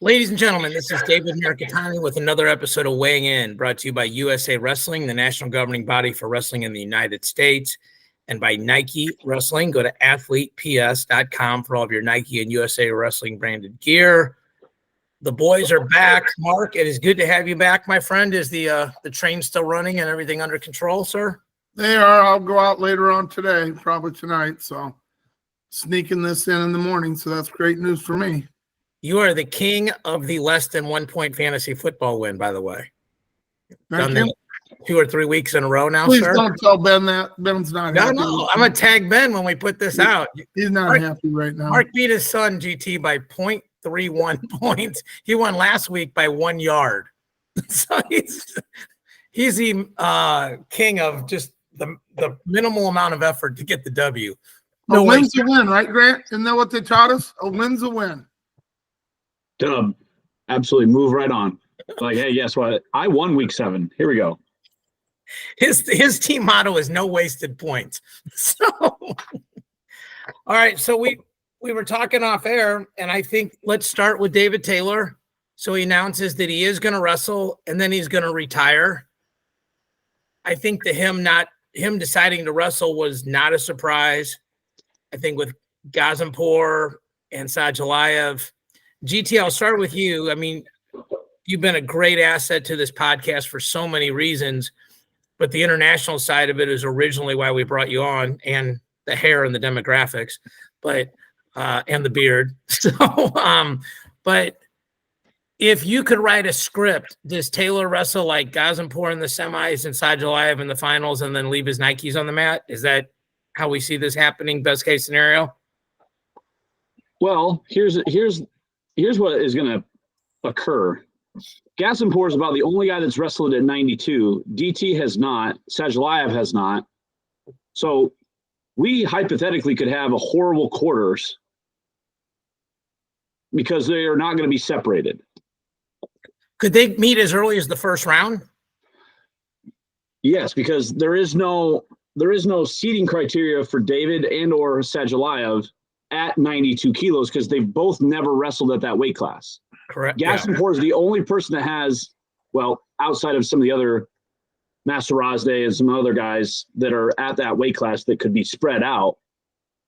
Ladies and gentlemen, this is David Mirikitani with another episode of Weighing In, brought to you by USA Wrestling, the national governing body for wrestling in the United States, and by Nike Wrestling. Go to athleteps.com for all of your Nike and USA Wrestling branded gear. The boys are back. Mark, it is good to have you back, my friend. Is the train still running and everything under control, sir? They are. I'll go out later on today, probably tonight. So sneaking this in the morning. So that's great news for me. You are the king of the less than 1 point fantasy football win, by the way. Thank you. 2 or 3 weeks in a row now, Please sir. don't tell Ben that. Ben's not happy. No, I'm going to tag Ben when we put this out. He's not happy right now. Mark beat his son, GT, by 0.31 points. He won last week by 1 yard. So he's the king of just the minimal amount of effort to get the W. A win's a win, right, Grant? Isn't that what they taught us? A win's a win. Dub, absolutely move right on. Like, hey, guess what? I won week 7. Here we go. His team motto is no wasted points. So, all right. So we were talking off air, and I think let's start with David Taylor. So he announces that he is going to wrestle, and then he's going to retire. I think to him deciding to wrestle was not a surprise. I think with Gazanpour and Sajalayev. GT, I'll start with you. I mean, you've been a great asset to this podcast for so many reasons, but the international side of it is originally why we brought you on, and the hair and the demographics, but and the beard. So, but if you could write a script, does Taylor wrestle like Gazanpour in the semis and Sajalayev in the finals, and then leave his Nikes on the mat? Is that how we see this happening? Best case scenario. Well, here's what is going to occur. Gazanpour is about the only guy that's wrestled at 92. DT has not. Sajalayev has not. So we hypothetically could have a horrible quarters because they are not going to be separated. Could they meet as early as the first round? Yes, because there is no seeding criteria for David and or Sajalayev at 92 kilos because they've both never wrestled at that weight class. Correct. Gazanpour is the only person that has, well, outside of some of the other Masarazde and some other guys that are at that weight class that could be spread out.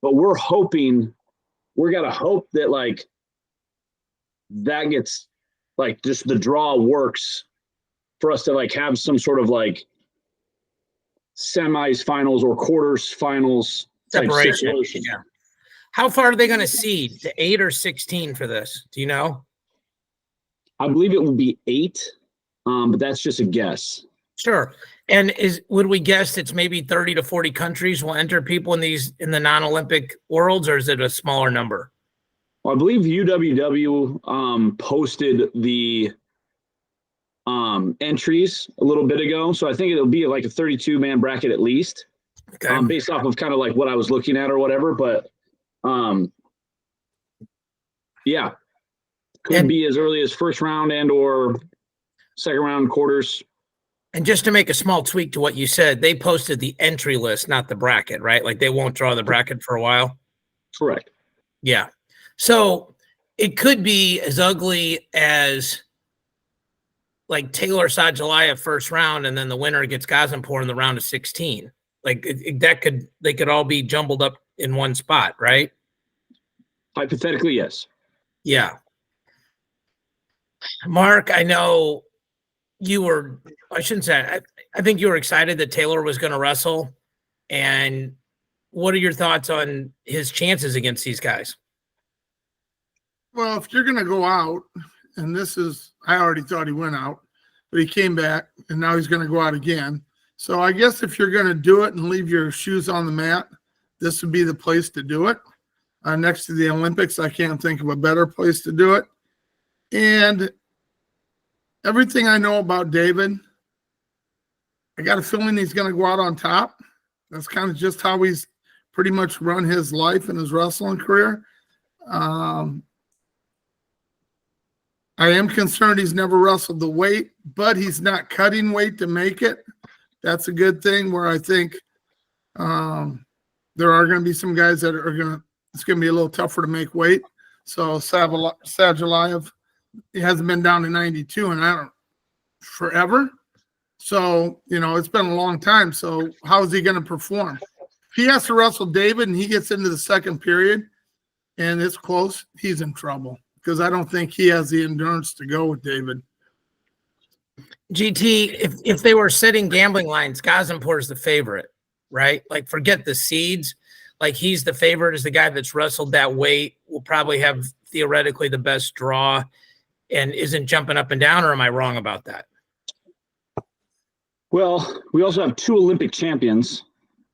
But we're got to hope that like that gets like just the draw works for us to like have some sort of like semis finals or quarters finals Separation. Yeah. How far are they going to seed? To 8 or 16 for this? Do you know? I believe it will be 8, but that's just a guess. Sure. And would we guess it's maybe 30 to 40 countries will enter people in the non-Olympic worlds, or is it a smaller number? Well, I believe UWW posted the entries a little bit ago, so I think it'll be like a 32-man bracket at least, okay. Based off of kind of like what I was looking at or whatever. But yeah, could be as early as first round and or second round quarters. And just to make a small tweak to what you said, they posted the entry list, not the bracket, right? Like they won't draw the bracket for a while. Correct. Yeah. So it could be as ugly as like Taylor Sajalayev first round, and then the winner gets Gazanpour in the round of 16. Like they could all be jumbled up in one spot, right? Hypothetically, yes. Yeah. Mark, I know you were, I shouldn't say, I think you were excited that Taylor was going to wrestle. And what are your thoughts on his chances against these guys? Well, if you're going to go out, and I already thought he went out, but he came back, and now he's going to go out again. So I guess if you're going to do it and leave your shoes on the mat, this would be the place to do it. Next to the Olympics, I can't think of a better place to do it. And everything I know about David, I got a feeling he's going to go out on top. That's kind of just how he's pretty much run his life and his wrestling career. I am concerned he's never wrestled the weight, but he's not cutting weight to make it. That's a good thing, where I think there are going to be some guys that it's going to be a little tougher to make weight. So Sajalayev He hasn't been down to 92 and forever. So, it's been a long time. So how is he going to perform? If he has to wrestle David and he gets into the second period and it's close, he's in trouble because I don't think he has the endurance to go with David. GT, if they were setting gambling lines, Gazempour is the favorite, right? Like, forget the seeds. Like, he's the favorite as the guy that's wrestled that weight, will probably have theoretically the best draw and isn't jumping up and down, or am I wrong about that? Well, we also have 2 Olympic champions,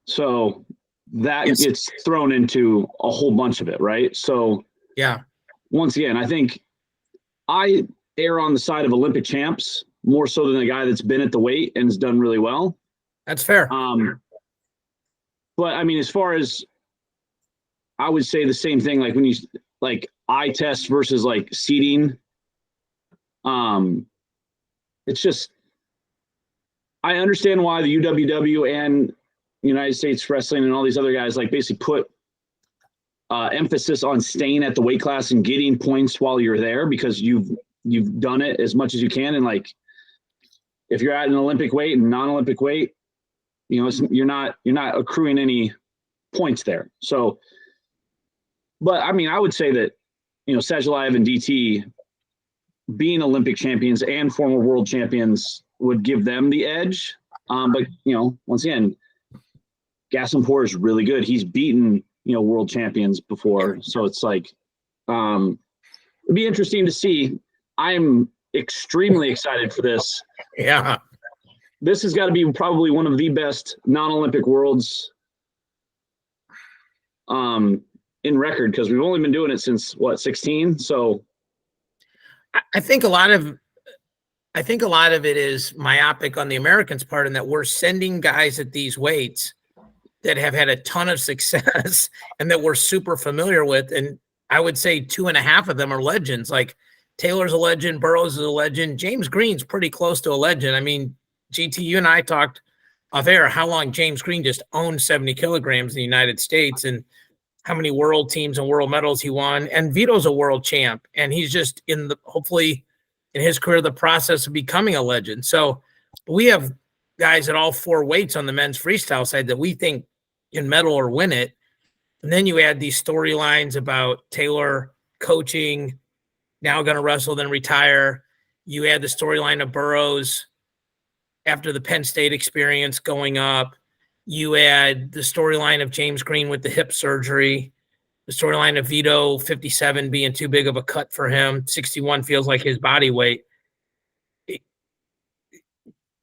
so that gets thrown into a whole bunch of it, right? So, yeah. Once again, I think I err on the side of Olympic champs more so than a guy that's been at the weight and has done really well. That's fair. But I mean, as far as, I would say the same thing, like when you like eye test versus like seeding, it's just, I understand why the UWW and United States Wrestling and all these other guys like basically put emphasis on staying at the weight class and getting points while you're there, because you've done it as much as you can. And like, if you're at an Olympic weight and non-Olympic weight, you're not accruing any points there. So, but I mean, I would say that, Sajalayev and DT being Olympic champions and former world champions would give them the edge. But, once again, Gazempour is really good. He's beaten, world champions before. So it's like, it'd be interesting to see. I'm extremely excited for this. Yeah. This has got to be probably one of the best non-Olympic worlds in record, because we've only been doing it since 16. So I think a lot of it is myopic on the Americans' part, in that we're sending guys at these weights that have had a ton of success and that we're super familiar with. And I would say 2.5 of them are legends. Like, Taylor's a legend, Burroughs is a legend, James Green's pretty close to a legend. I mean, GT, you and I talked off air how long James Green just owned 70 kilograms in the United States and how many world teams and world medals he won. And Vito's a world champ, and he's just hopefully in his career, the process of becoming a legend. So we have guys at all 4 weights on the men's freestyle side that we think can medal or win it. And then you add these storylines about Taylor coaching, now going to wrestle, then retire. You add the storyline of Burroughs after the Penn State experience going up. You add the storyline of James Green with the hip surgery, the storyline of Vito 57 being too big of a cut for him. 61 feels like his body weight.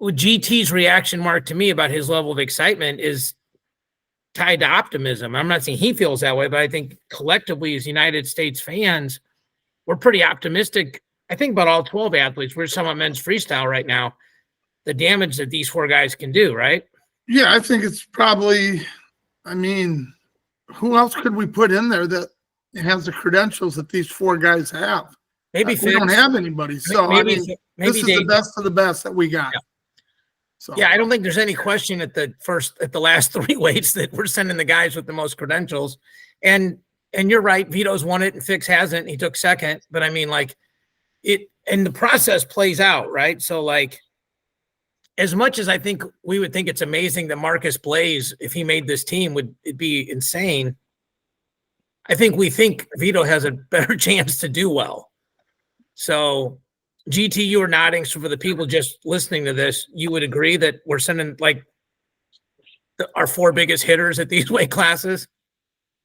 GT's reaction, Mark, to me about his level of excitement is tied to optimism. I'm not saying he feels that way, but I think collectively as United States fans, we're pretty optimistic. I think about all 12 athletes. We're just talking about men's freestyle right now, the damage that these 4 guys can do, right? Yeah, I think it's probably, who else could we put in there that has the credentials that these 4 guys have? Maybe we don't have anybody. So, maybe this is the best of the best that we got. Yeah. So. Yeah, I don't think there's any question at the last 3 weights that we're sending the guys with the most credentials. And you're right, Vito's won it and Fix hasn't. He took second, but I mean, like, it, and the process plays out, right? So, like, as much as I think we would think it's amazing that Marcus Blaze, if he made this team, it'd be insane. I think we think Vito has a better chance to do well. So, GT, you are nodding. So for the people just listening to this, you would agree that we're sending like our 4 biggest hitters at these weight classes?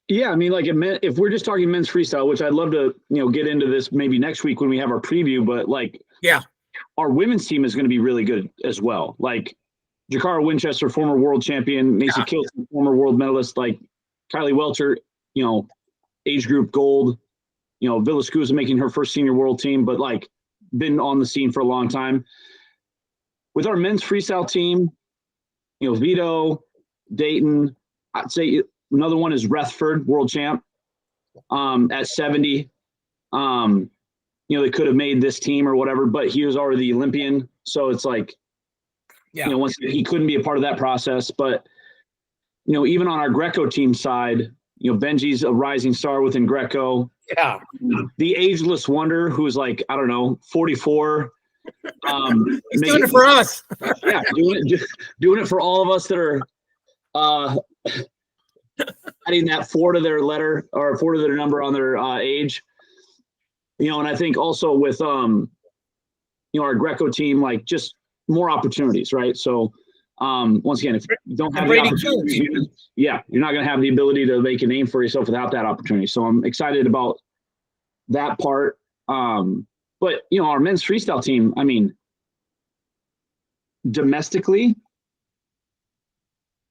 Yeah, I mean, like if we're just talking men's freestyle, which I'd love to, get into this maybe next week when we have our preview, but like, yeah, our women's team is going to be really good as well. Like Jakara Winchester, former world champion, Macy Kilson, former world medalist, like Kylie Welcher, age group gold, Villascusa making her first senior world team, but like been on the scene for a long time. With our men's freestyle team, Vito, Dayton, I'd say another one is Rethford, world champ, at 70. They could have made this team or whatever, but he was already the Olympian. So it's like, once he couldn't be a part of that process. But, even on our Greco team side, Benji's a rising star within Greco. Yeah. The ageless wonder who's like, I don't know, 44. He's doing it for us. Yeah, doing it for all of us that are adding that 4 to their letter or 4 to their number on their age. And I think also with our Greco team, like just more opportunities, right? So once again, if you don't have the opportunity, you're not going to have the ability to make a name for yourself without that opportunity. So I'm excited about that part. But our men's freestyle team, I mean, domestically,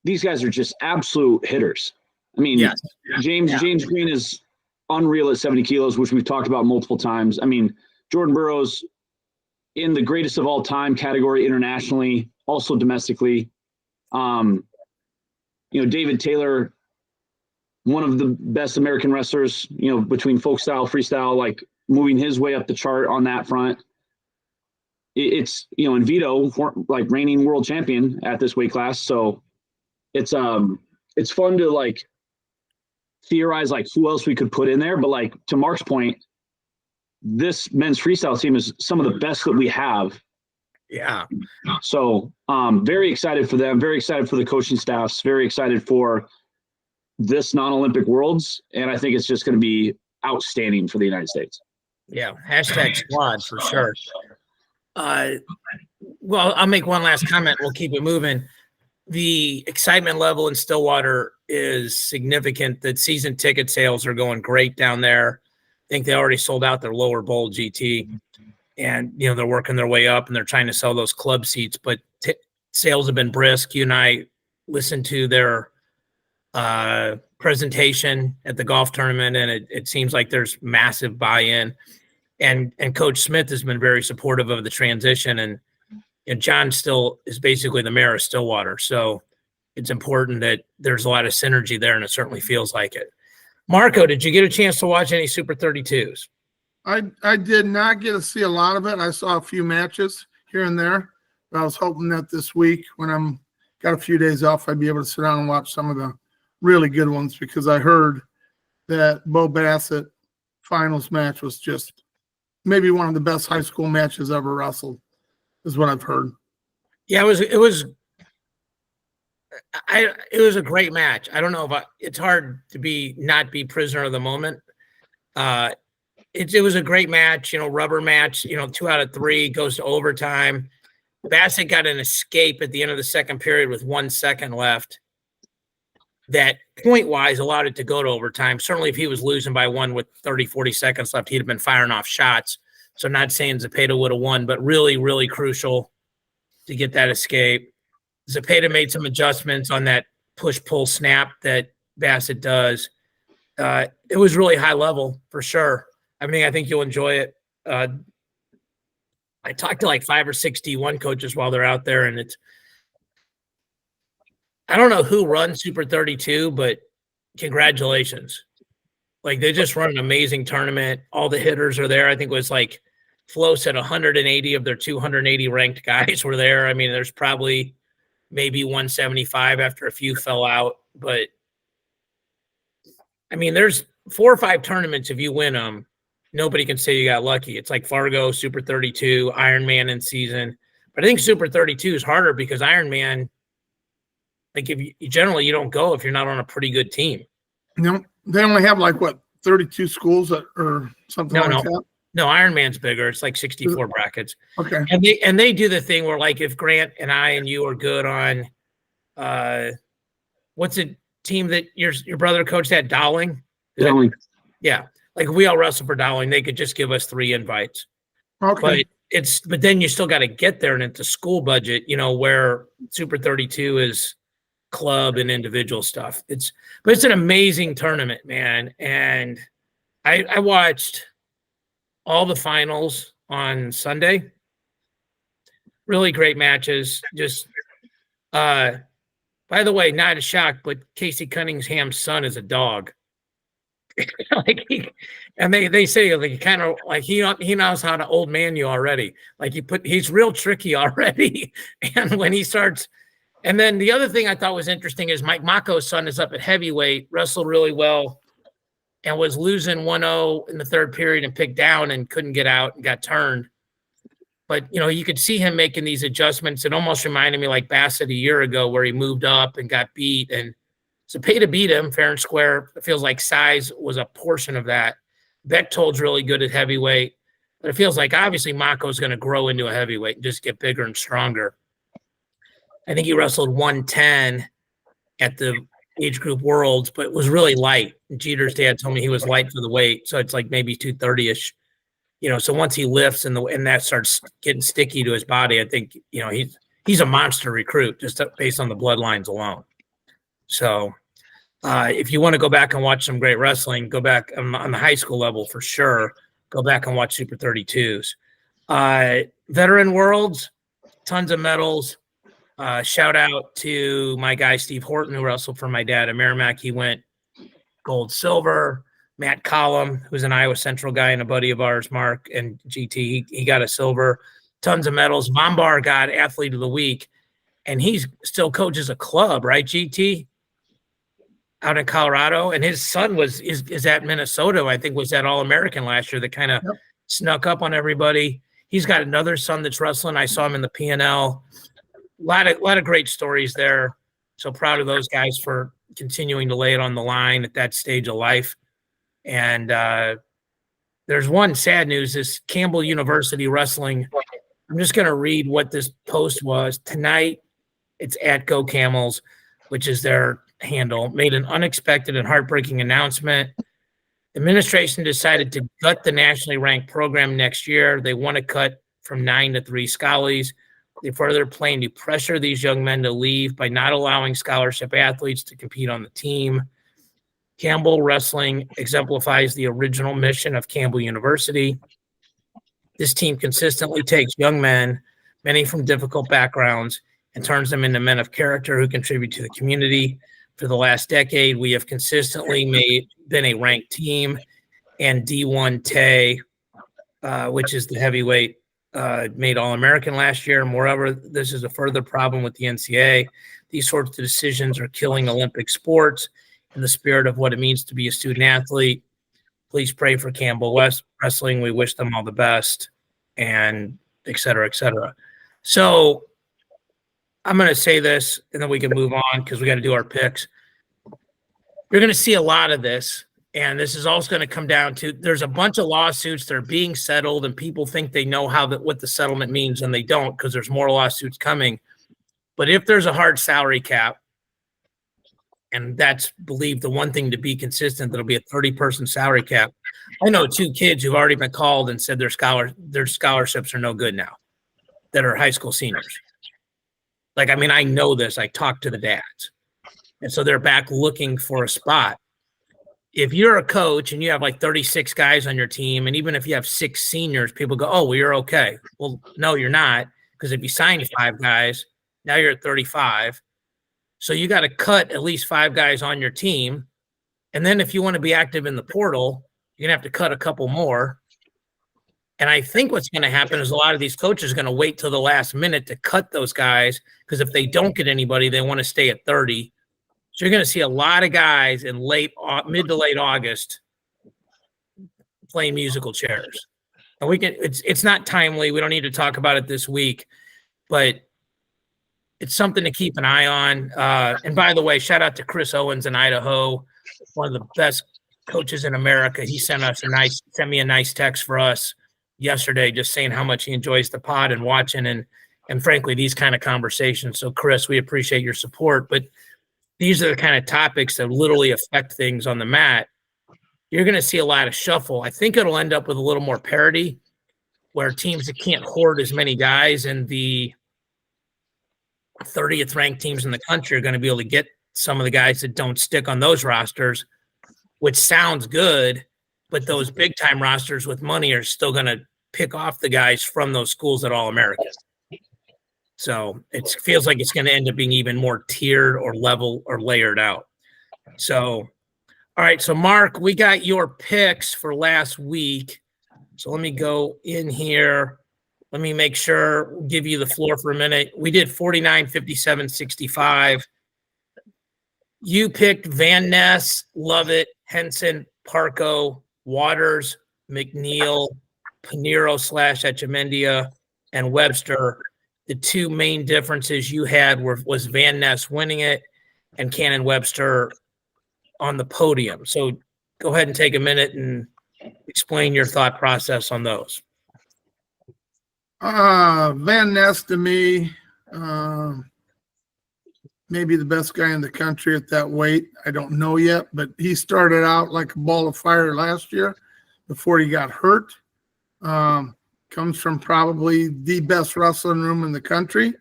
these guys are just absolute hitters. I mean, yes. James Green is unreal at 70 kilos, which we've talked about multiple times. I mean, Jordan Burroughs in the greatest of all time category internationally, also domestically. David Taylor, one of the best American wrestlers, between folk style, freestyle, like moving his way up the chart on that front. It's, and Vito, like reigning world champion at this weight class. So it's fun to like theorize like who else we could put in there. But like to Mark's point, this men's freestyle team is some of the best that we have. Yeah. So very excited for them, very excited for the coaching staffs, very excited for this non-Olympic worlds. And I think it's just going to be outstanding for the United States. Yeah. Hashtag squad for sure. Well, I'll make one last comment. We'll keep it moving. The excitement level in Stillwater is significant. The season ticket sales are going great down there. I think they already sold out their lower bowl GT, and they're working their way up and they're trying to sell those club seats, but sales have been brisk. You and I listened to their presentation at the golf tournament, and it seems like there's massive buy-in, and Coach Smith has been very supportive of the transition, and John still is basically the mayor of Stillwater. So it's important that there's a lot of synergy there, and it certainly feels like it. Marco, did you get a chance to watch any Super 32s? I did not get to see a lot of it. I saw a few matches here and there, but I was hoping that this week when I'm got a few days off, I'd be able to sit down and watch some of the really good ones, because I heard that Bo Bassett finals match was just maybe one of the best high school matches ever wrestled, is what I've heard. Yeah, it was a great match. I don't know if it's hard to not be prisoner of the moment. It was a great match, rubber match, 2 out of 3 goes to overtime. Bassett got an escape at the end of the second period with 1 second left. That point-wise allowed it to go to overtime. Certainly if he was losing by 1 with 30, 40 seconds left, he'd have been firing off shots. So I'm not saying Zepeda would have won, but really, really crucial to get that escape. Zepeda made some adjustments on that push-pull snap that Bassett does. It was really high level for sure. I mean, I think you'll enjoy it. I talked to like 5 or 6 D1 coaches while they're out there, and I don't know who runs Super 32, but congratulations. Like, they just run an amazing tournament. All the hitters are there. I think it was like Flo said 180 of their 280 ranked guys were there. I mean, there's probably maybe 175 after a few fell out. But, I mean, there's 4 or 5 tournaments. If you win them, nobody can say you got lucky. It's like Fargo, Super 32, Ironman in season. But I think Super 32 is harder because Ironman, like, if you generally you don't go if you're not on a pretty good team. No, they only have like 32 schools or something like that. No, Ironman's bigger. It's like 64 brackets. Okay. And they do the thing where, like, if Grant and I and you are good on what's the team that your brother coached at, Dowling? Dowling. Yeah. Like, if we all wrestle for Dowling, they could just give us 3 invites. Okay. But then you still got to get there, and it's a school budget, where Super 32 is club and individual stuff. It's an amazing tournament, man. And I watched all the finals on Sunday. Really great matches. Just by the way, not a shock, but Casey Cunningham's son is a dog. They say like kind of like he knows how to old man you already. Like he's real tricky already. And when he starts And then the other thing I thought was interesting is Mike Mako's son is up at heavyweight, wrestled really well, and was losing 1-0 in the third period and picked down and couldn't get out and got turned. But, you could see him making these adjustments. It almost reminded me like Bassett a year ago where he moved up and got beat. And so pay to beat him, fair and square. It feels like size was a portion of that. Bechtold's really good at heavyweight. But it feels like obviously Mako's going to grow into a heavyweight and just get bigger and stronger. I think he wrestled 110 at the age group worlds, but was really light. Jeter's dad told me he was light for the weight. So it's like maybe 230-ish. So once he lifts and that starts getting sticky to his body, I think, he's a monster recruit just based on the bloodlines alone. So if you want to go back and watch some great wrestling, go back on the high school level for sure. Go back and watch Super 32s. Veteran Worlds, tons of medals. Shout out to my guy, Steve Horton, who wrestled for my dad at Merrimack. He went gold, silver. Matt Collum, who's an Iowa Central guy and a buddy of ours, Mark and GT, he got a silver. Tons of medals. Vombar got Athlete of the Week, and he's still coaches a club, right, GT? Out in Colorado, and his son is at Minnesota. I think was at All-American last year that kind of snuck up on everybody. He's got another son that's wrestling. I saw him in the P&L. A lot of great stories there. So proud of those guys for continuing to lay it on the line at that stage of life. And there's one sad news, this Campbell University Wrestling. I'm just going to read what this post was. Tonight, it's at Go Camels, which is their handle, made an unexpected and heartbreaking announcement. Administration decided to gut the nationally ranked program next year. They want to cut from 9 to 3 scholars. They further plan to pressure these young men to leave by not allowing scholarship athletes to compete on the team. Campbell Wrestling exemplifies the original mission of Campbell University. This team consistently takes young men, many from difficult backgrounds, and turns them into men of character who contribute to the community. For the last decade, we have consistently been a ranked team, and D1 Tay, which is the heavyweight, made All-American last year. Moreover, this is a further problem with the NCAA. These sorts of decisions are killing Olympic sports in the spirit of what it means to be a student athlete. Please pray for Campbell Wrestling. We wish them all the best, and et cetera, et cetera. So I'm going to say this, and then we can move on because we got to do our picks. You're going to see a lot of this, and this is also going to come down to there's a bunch of lawsuits that are being settled, and people think they know what the settlement means, and they don't because there's more lawsuits coming. But if there's a hard salary cap, and that's believed the one thing to be consistent, that'll be a 30-person salary cap. I know 2 kids who've already been called and said their scholarships are no good now that are high school seniors. I know this. I talked to the dads. And so they're back looking for a spot. If you're a coach and you have 36 guys on your team, and even if you have 6 seniors, people go, oh, well, you're okay. Well, no, you're not, because if you signed 5 guys, now you're at 35. So you got to cut at least 5 guys on your team. And then if you want to be active in the portal, you're going to have to cut a couple more. And I think what's going to happen is a lot of these coaches are going to wait till the last minute to cut those guys, because if they don't get anybody, they want to stay at 30. So you're going to see a lot of guys in mid to late August playing musical chairs. And it's not timely. We don't need to talk about it this week, but it's something to keep an eye on. And by the way, shout out to Chris Owens in Idaho, one of the best coaches in America. He sent me a nice text for us yesterday, just saying how much he enjoys the pod and watching and frankly, these kind of conversations. So Chris, we appreciate your support, but these are the kind of topics that literally affect things on the mat. You're going to see a lot of shuffle. I think it'll end up with a little more parity, where teams that can't hoard as many guys and the 30th ranked teams in the country are going to be able to get some of the guys that don't stick on those rosters, which sounds good, but those big time rosters with money are still going to pick off the guys from those schools at All-American. So it feels like it's going to end up being even more tiered or level or layered out. So, all right. So Mark, we got your picks for last week. So let me go in here. Let me make sure, give you the floor for a minute. We did 49, 57, 65. You picked Van Ness, Lovett, Henson, Parco, Waters, McNeil, Pinheiro / Echemendia, and Webster. The two main differences you had was Van Ness winning it and Cannon Webster on the podium. So go ahead and take a minute and explain your thought process on those. Van Ness to me, maybe the best guy in the country at that weight. I don't know yet, but he started out like a ball of fire last year before he got hurt. Comes from probably the best wrestling room in the country.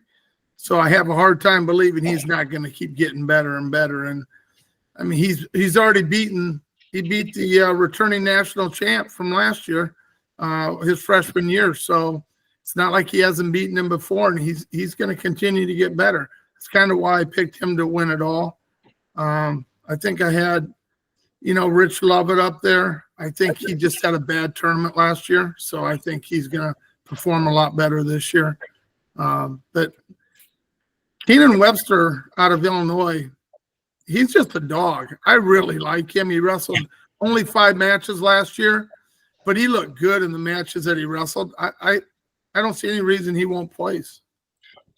So I have a hard time believing he's not going to keep getting better and better. And I mean, he's already beat the returning national champ from last year, his freshman year. So it's not like he hasn't beaten him before, and he's going to continue to get better. That's kind of why I picked him to win it all. I think I had, Rich Lovett up there. I think he just had a bad tournament last year, so I think he's going to perform a lot better this year. But Keenan Webster out of Illinois, he's just a dog. I really like him. He wrestled only 5 matches last year, but he looked good in the matches that he wrestled. I don't see any reason he won't place.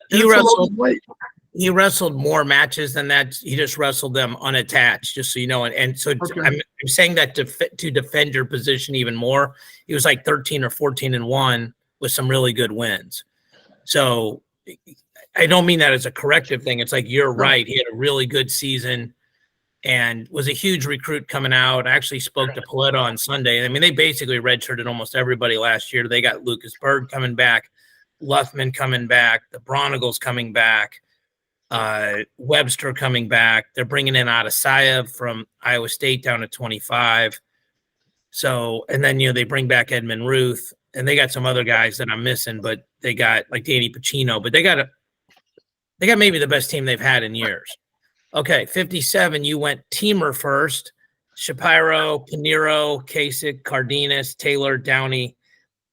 He wrestled more matches than that. He just wrestled them unattached, just so you know. And so okay. I'm saying that to defend your position even more. He was like 13 or 14-1 with some really good wins. So I don't mean that as a corrective thing. It's like, you're right. He had a really good season and was a huge recruit coming out. I actually spoke to Paletta on Sunday. I mean, they basically redshirted almost everybody last year. They got Lucas Berg coming back, Luffman coming back, the Bronagles coming back, Webster coming back. They're bringing in Adesanya from Iowa State down to 25. So, and then, they bring back Edmund Ruth, and they got some other guys that I'm missing, but they got like Danny Pacino, but they got maybe the best team they've had in years. Okay. 57, you went Teamer first: Shapiro, Pinheiro, Kasich, Cardenas, Taylor, Downey.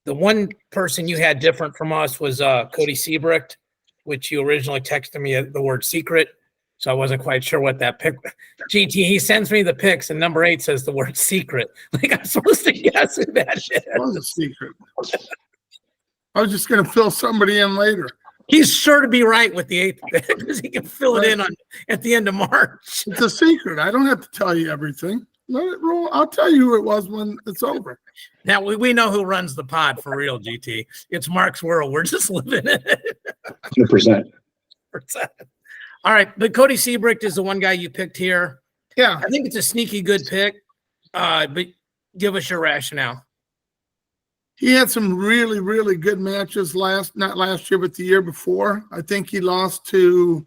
The one person you had different from us was Cody Seabrecht, which you originally texted me the word secret. So I wasn't quite sure what that pick. GT, he sends me the pics, and number 8 says the word secret. Like, I'm supposed to guess who that is. It was a secret. I was just going to fill somebody in later. He's sure to be right with the 8th pick, because he can fill it in at the end of March. It's a secret. I don't have to tell you everything. Let it roll. I'll tell you who it was when it's over. Now, we know who runs the pod for real, GT. It's Mark's world. We're just living in it. 100%. All right, but Cody Seabrecht is the one guy you picked here. Yeah. I think it's a sneaky good pick, but give us your rationale. He had some really, really good matches not last year, but the year before. I think he lost to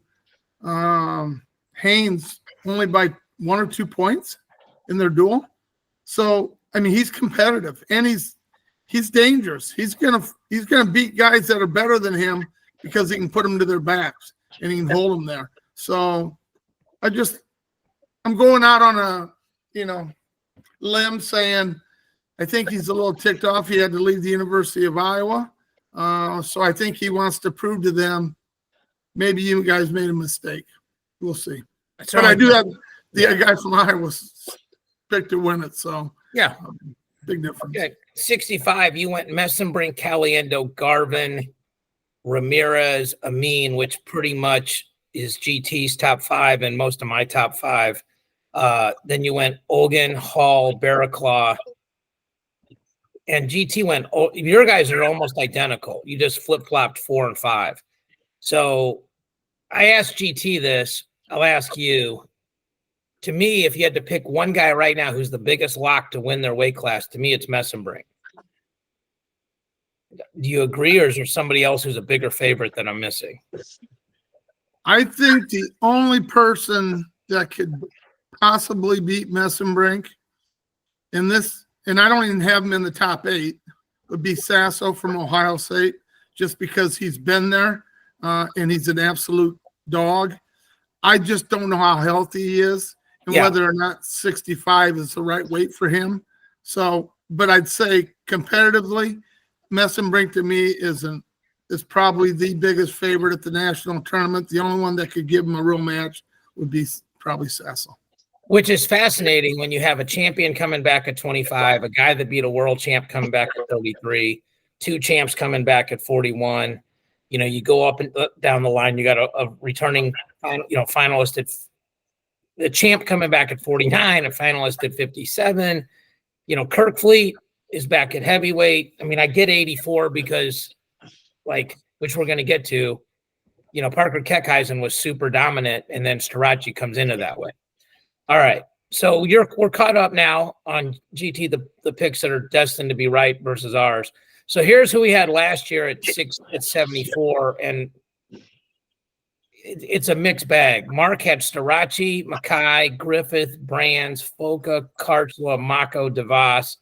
Haynes only by 1 or 2 points in their duel. So, I mean, he's competitive, and he's dangerous. He's gonna beat guys that are better than him because he can put them to their backs and he can hold them there. So I'm going out on a limb saying I think he's a little ticked off. He had to leave the University of Iowa. So I think he wants to prove to them, maybe you guys made a mistake. We'll see. But I do have the guy from Iowa picked to win it. So yeah, big difference. Okay. 65, you went Messenbrink, Caliendo, Garvin, Ramirez, Amin, which pretty much is GT's top 5 and most of my top 5. Then you went Olgan, Hall, Barraclaw, and GT went. Your guys are almost identical. You just flip-flopped 4 and 5. So I asked GT this. I'll ask you. To me, if you had to pick one guy right now who's the biggest lock to win their weight class, to me, it's Messenbrink. Do you agree, or is there somebody else who's a bigger favorite that I'm missing? I think the only person that could possibly beat Messenbrink in this, and I don't even have him in the top 8, would be Sasso from Ohio State, just because he's been there and he's an absolute dog. I just don't know how healthy he is and whether or not 65 is the right weight for him. So, but I'd say competitively, Messenbrink to me is probably the biggest favorite at the national tournament. The only one that could give him a real match would be probably Cecil. Which is fascinating when you have a champion coming back at 25, a guy that beat a world champ coming back at 33, two champs coming back at 41. You know, you go up and down the line, you got a returning, finalist at the champ coming back at 49, a finalist at 57. You know, Kirk Fleet is back at heavyweight. I mean, I get 84 because, which we're going to get to, Parker Keckheisen was super dominant, and then Starachi comes into that way. All right. So we're caught up now on GT, the picks that are destined to be right versus ours. So here's who we had last year at 74, and it's a mixed bag. Mark had Starachi, Mackay, Griffith, Brands, Foka, Karchla, Mako, DeVos.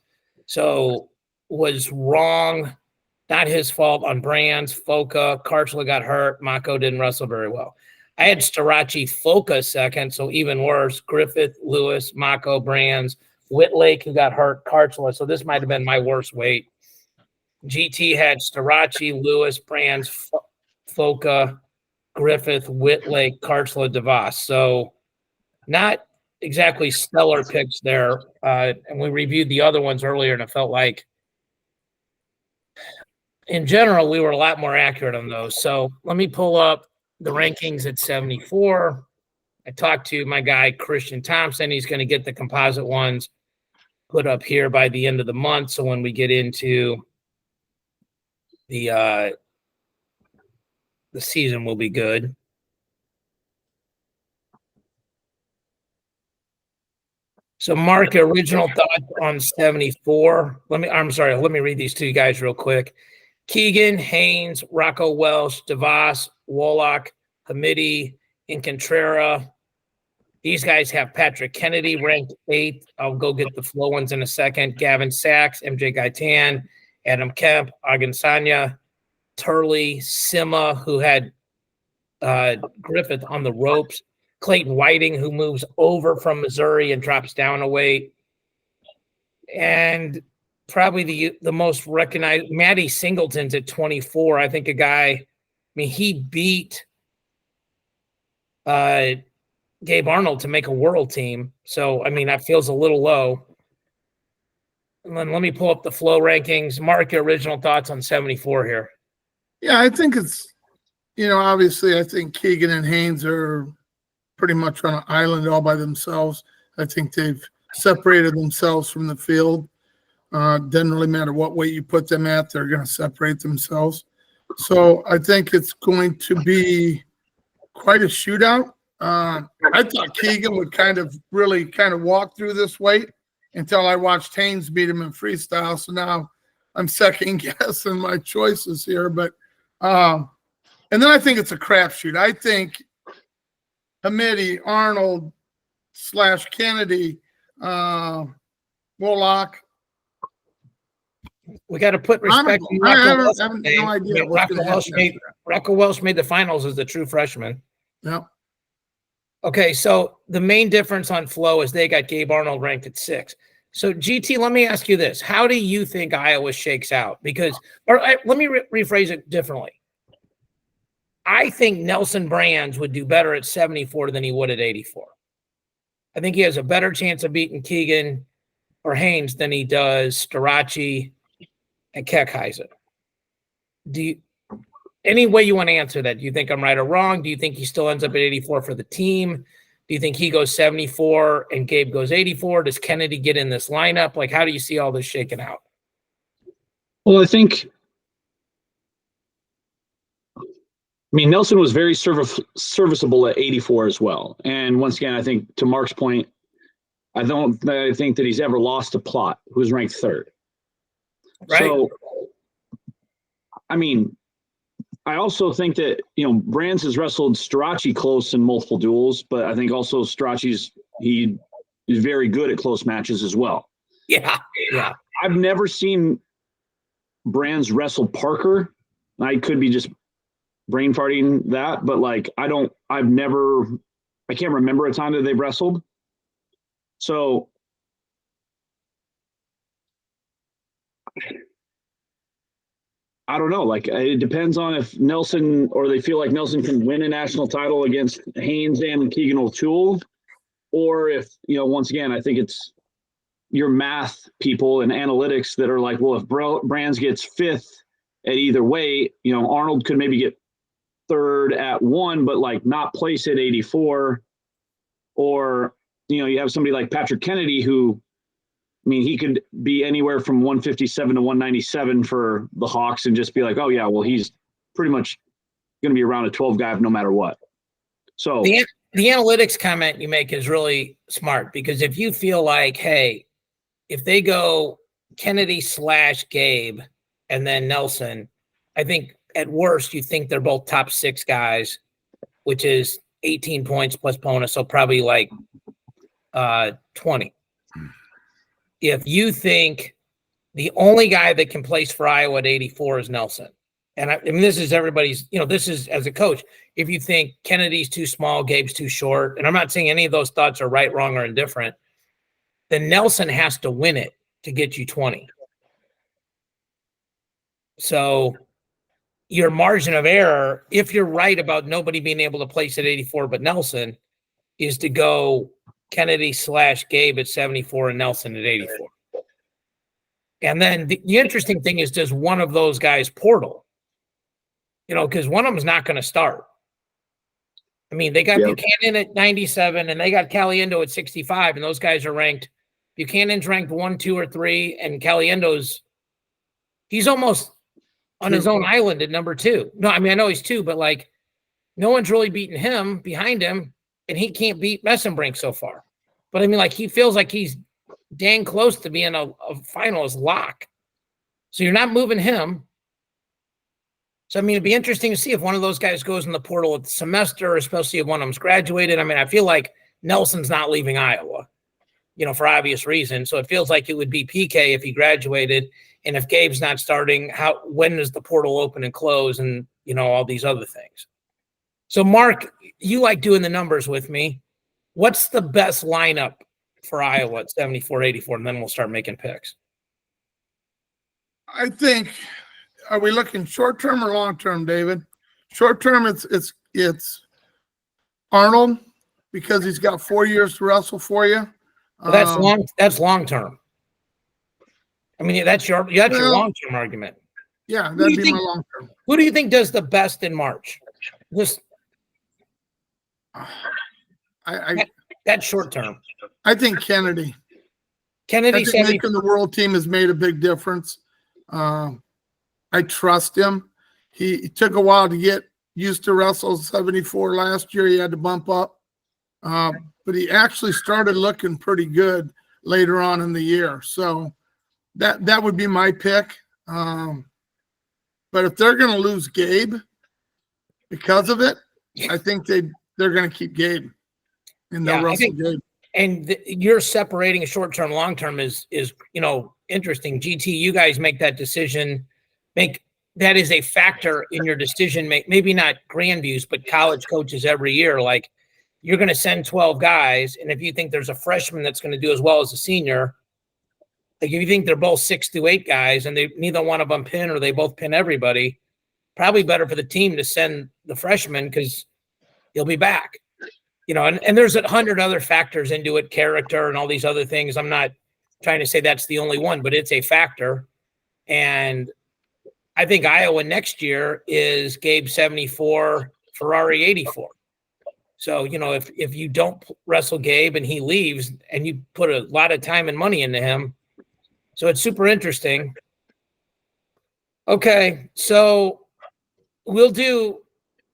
So was wrong, not his fault on Brands, Foka. Karchla got hurt. Mako didn't wrestle very well. I had Starachi, Foka second, so even worse. Griffith, Lewis, Mako, Brands, Whitlake, who got hurt, Karchla. So this might have been my worst weight. GT had Starachi, Lewis, Brands, Foka, Griffith, Whitlake, Karchla, DeVos. So not exactly stellar picks there. And we reviewed the other ones earlier, and it felt like, in general, we were a lot more accurate on those. So let me pull up the rankings at 74. I talked to my guy, Christian Thompson. He's going to get the composite ones put up here by the end of the month. So when we get into the season, will be good. So Mark, original thoughts on 74. Let me read these to you guys real quick. Keegan, Haynes, Rocco Welsh, DeVos, Woloch, Hamidi, Incontrera. These guys have Patrick Kennedy ranked 8th. I'll go get the flow ones in a second. Gavin Sachs, MJ Gaitan, Adam Kemp, Agansanya, Turley, Sima, who had Griffith on the ropes, Clayton Whiting, who moves over from Missouri and drops down a weight, and probably the most recognized, Matty Singleton's at 24. I think a guy, he beat Gabe Arnold to make a world team. So, that feels a little low. And then let me pull up the flow rankings. Mark, your original thoughts on 74 here. Yeah, I think it's, obviously I think Keegan and Haynes are pretty much on an island all by themselves. I think they've separated themselves from the field. Doesn't really matter what weight you put them at, they're going to separate themselves. So I think it's going to be quite a shootout. I thought Keegan would kind of walk through this weight until I watched Haynes beat him in freestyle. So now I'm second guessing my choices here. But and then I think it's a crapshoot. I think Hamidi, Arnold / Kennedy, Woloch. We got to put respect. I have no idea. Rocco Welsh made the finals as the true freshman. Yeah. Okay, so the main difference on flow is they got Gabe Arnold ranked at 6. So GT, let me ask you this: how do you think Iowa shakes out? Let me rephrase it differently. I think Nelson Brands would do better at 74 than he would at 84. I think he has a better chance of beating Keegan or Haynes than he does Starachi and Keckheisen. Any way you want to answer that? Do you think I'm right or wrong? Do you think he still ends up at 84 for the team? Do you think he goes 74 and Gabe goes 84? Does Kennedy get in this lineup? How do you see all this shaking out? Well, I think, Nelson was very serviceable at 84 as well. And once again, I think to Mark's point, I think that he's ever lost to Plott, who's ranked 3rd. Right. So, I also think that, Brands has wrestled Starachi close in multiple duels, but I think also he is very good at close matches as well. Yeah. I've never seen Brands wrestle Parker. I could be just brain farting that, but I can't remember a time that they've wrestled. So I don't know. Like, it depends on if Nelson, or they feel like Nelson can win a national title against Haynes and Keegan O'Toole, or if, once again, I think it's your math people and analytics that are like, well, if Brands gets fifth at either way, Arnold could maybe get third at 1, but like not place at 84. Or, you have somebody like Patrick Kennedy who, he could be anywhere from 157 to 197 for the Hawks and just be like, oh, yeah, well, he's pretty much going to be around a 12 guy no matter what. So the analytics comment you make is really smart, because if you feel like, hey, if they go Kennedy / Gabe and then Nelson, I think at worst you think they're both top 6 guys, which is 18 points plus bonus, so probably like 20. If you think the only guy that can place for Iowa at 84 is Nelson, and I mean, this is everybody's, this is as a coach, if you think Kennedy's too small, Gabe's too short, and I'm not saying any of those thoughts are right, wrong, or indifferent, then Nelson has to win it to get you 20. So your margin of error, if you're right about nobody being able to place at 84 but Nelson, is to go Kennedy / Gabe at 74 and Nelson at 84. And then the interesting thing is, does one of those guys portal? Because one of them is not going to start. I mean, they got Buchanan at 97 and they got Caliendo at 65, and those guys are ranked. Buchanan's ranked 1, 2, or 3, and Caliendo's, he's almost on his own island at number 2. No, I mean, I know he's 2, but like no one's really beaten him behind him, and he can't beat Messenbrink so far. But I mean, like, he feels like he's dang close to being a finalist lock. So you're not moving him. So, I mean, it'd be interesting to see if one of those guys goes in the portal at the semester, especially if one of them's graduated. I mean, I feel like Nelson's not leaving Iowa, for obvious reasons. So it feels like it would be PK if he graduated. And if Gabe's not starting, when does the portal open and close, and, all these other things. So, Mark, you like doing the numbers with me. What's the best lineup for Iowa at 74, 84? And then we'll start making picks. I think, are we looking short term or long term, David? Short term, it's Arnold, because he's got 4 years to wrestle for you. Well, that's long term. I mean, that's your long term argument. Yeah, that'd be my long term. Who do you think does the best in March? That's short term. I think Kennedy. Kennedy making the world team has made a big difference. I trust him. He took a while to get used to wrestle 74 last year. He had to bump up. But he actually started looking pretty good later on in the year. So that would be my pick. But if they're going to lose Gabe because of it, I think they're going to keep Gabe. And they'll wrestle Gabe. And you're separating a short-term, long-term is interesting. GT, you guys make that decision. That is a factor in your decision. Maybe not Grandview's, but college coaches every year. Like, you're going to send 12 guys, and if you think there's a freshman that's going to do as well as a senior, like if you think they're both 6 to 8 guys and neither one of them pin or they both pin everybody, probably better for the team to send the freshman because he'll be back. And there's 100 other factors into it, character and all these other things. I'm not trying to say that's the only one, but it's a factor. And I think Iowa next year is Gabe 74, Ferrari 84. So, if you don't wrestle Gabe and he leaves and you put a lot of time and money into him, so it's super interesting. Okay, so we'll do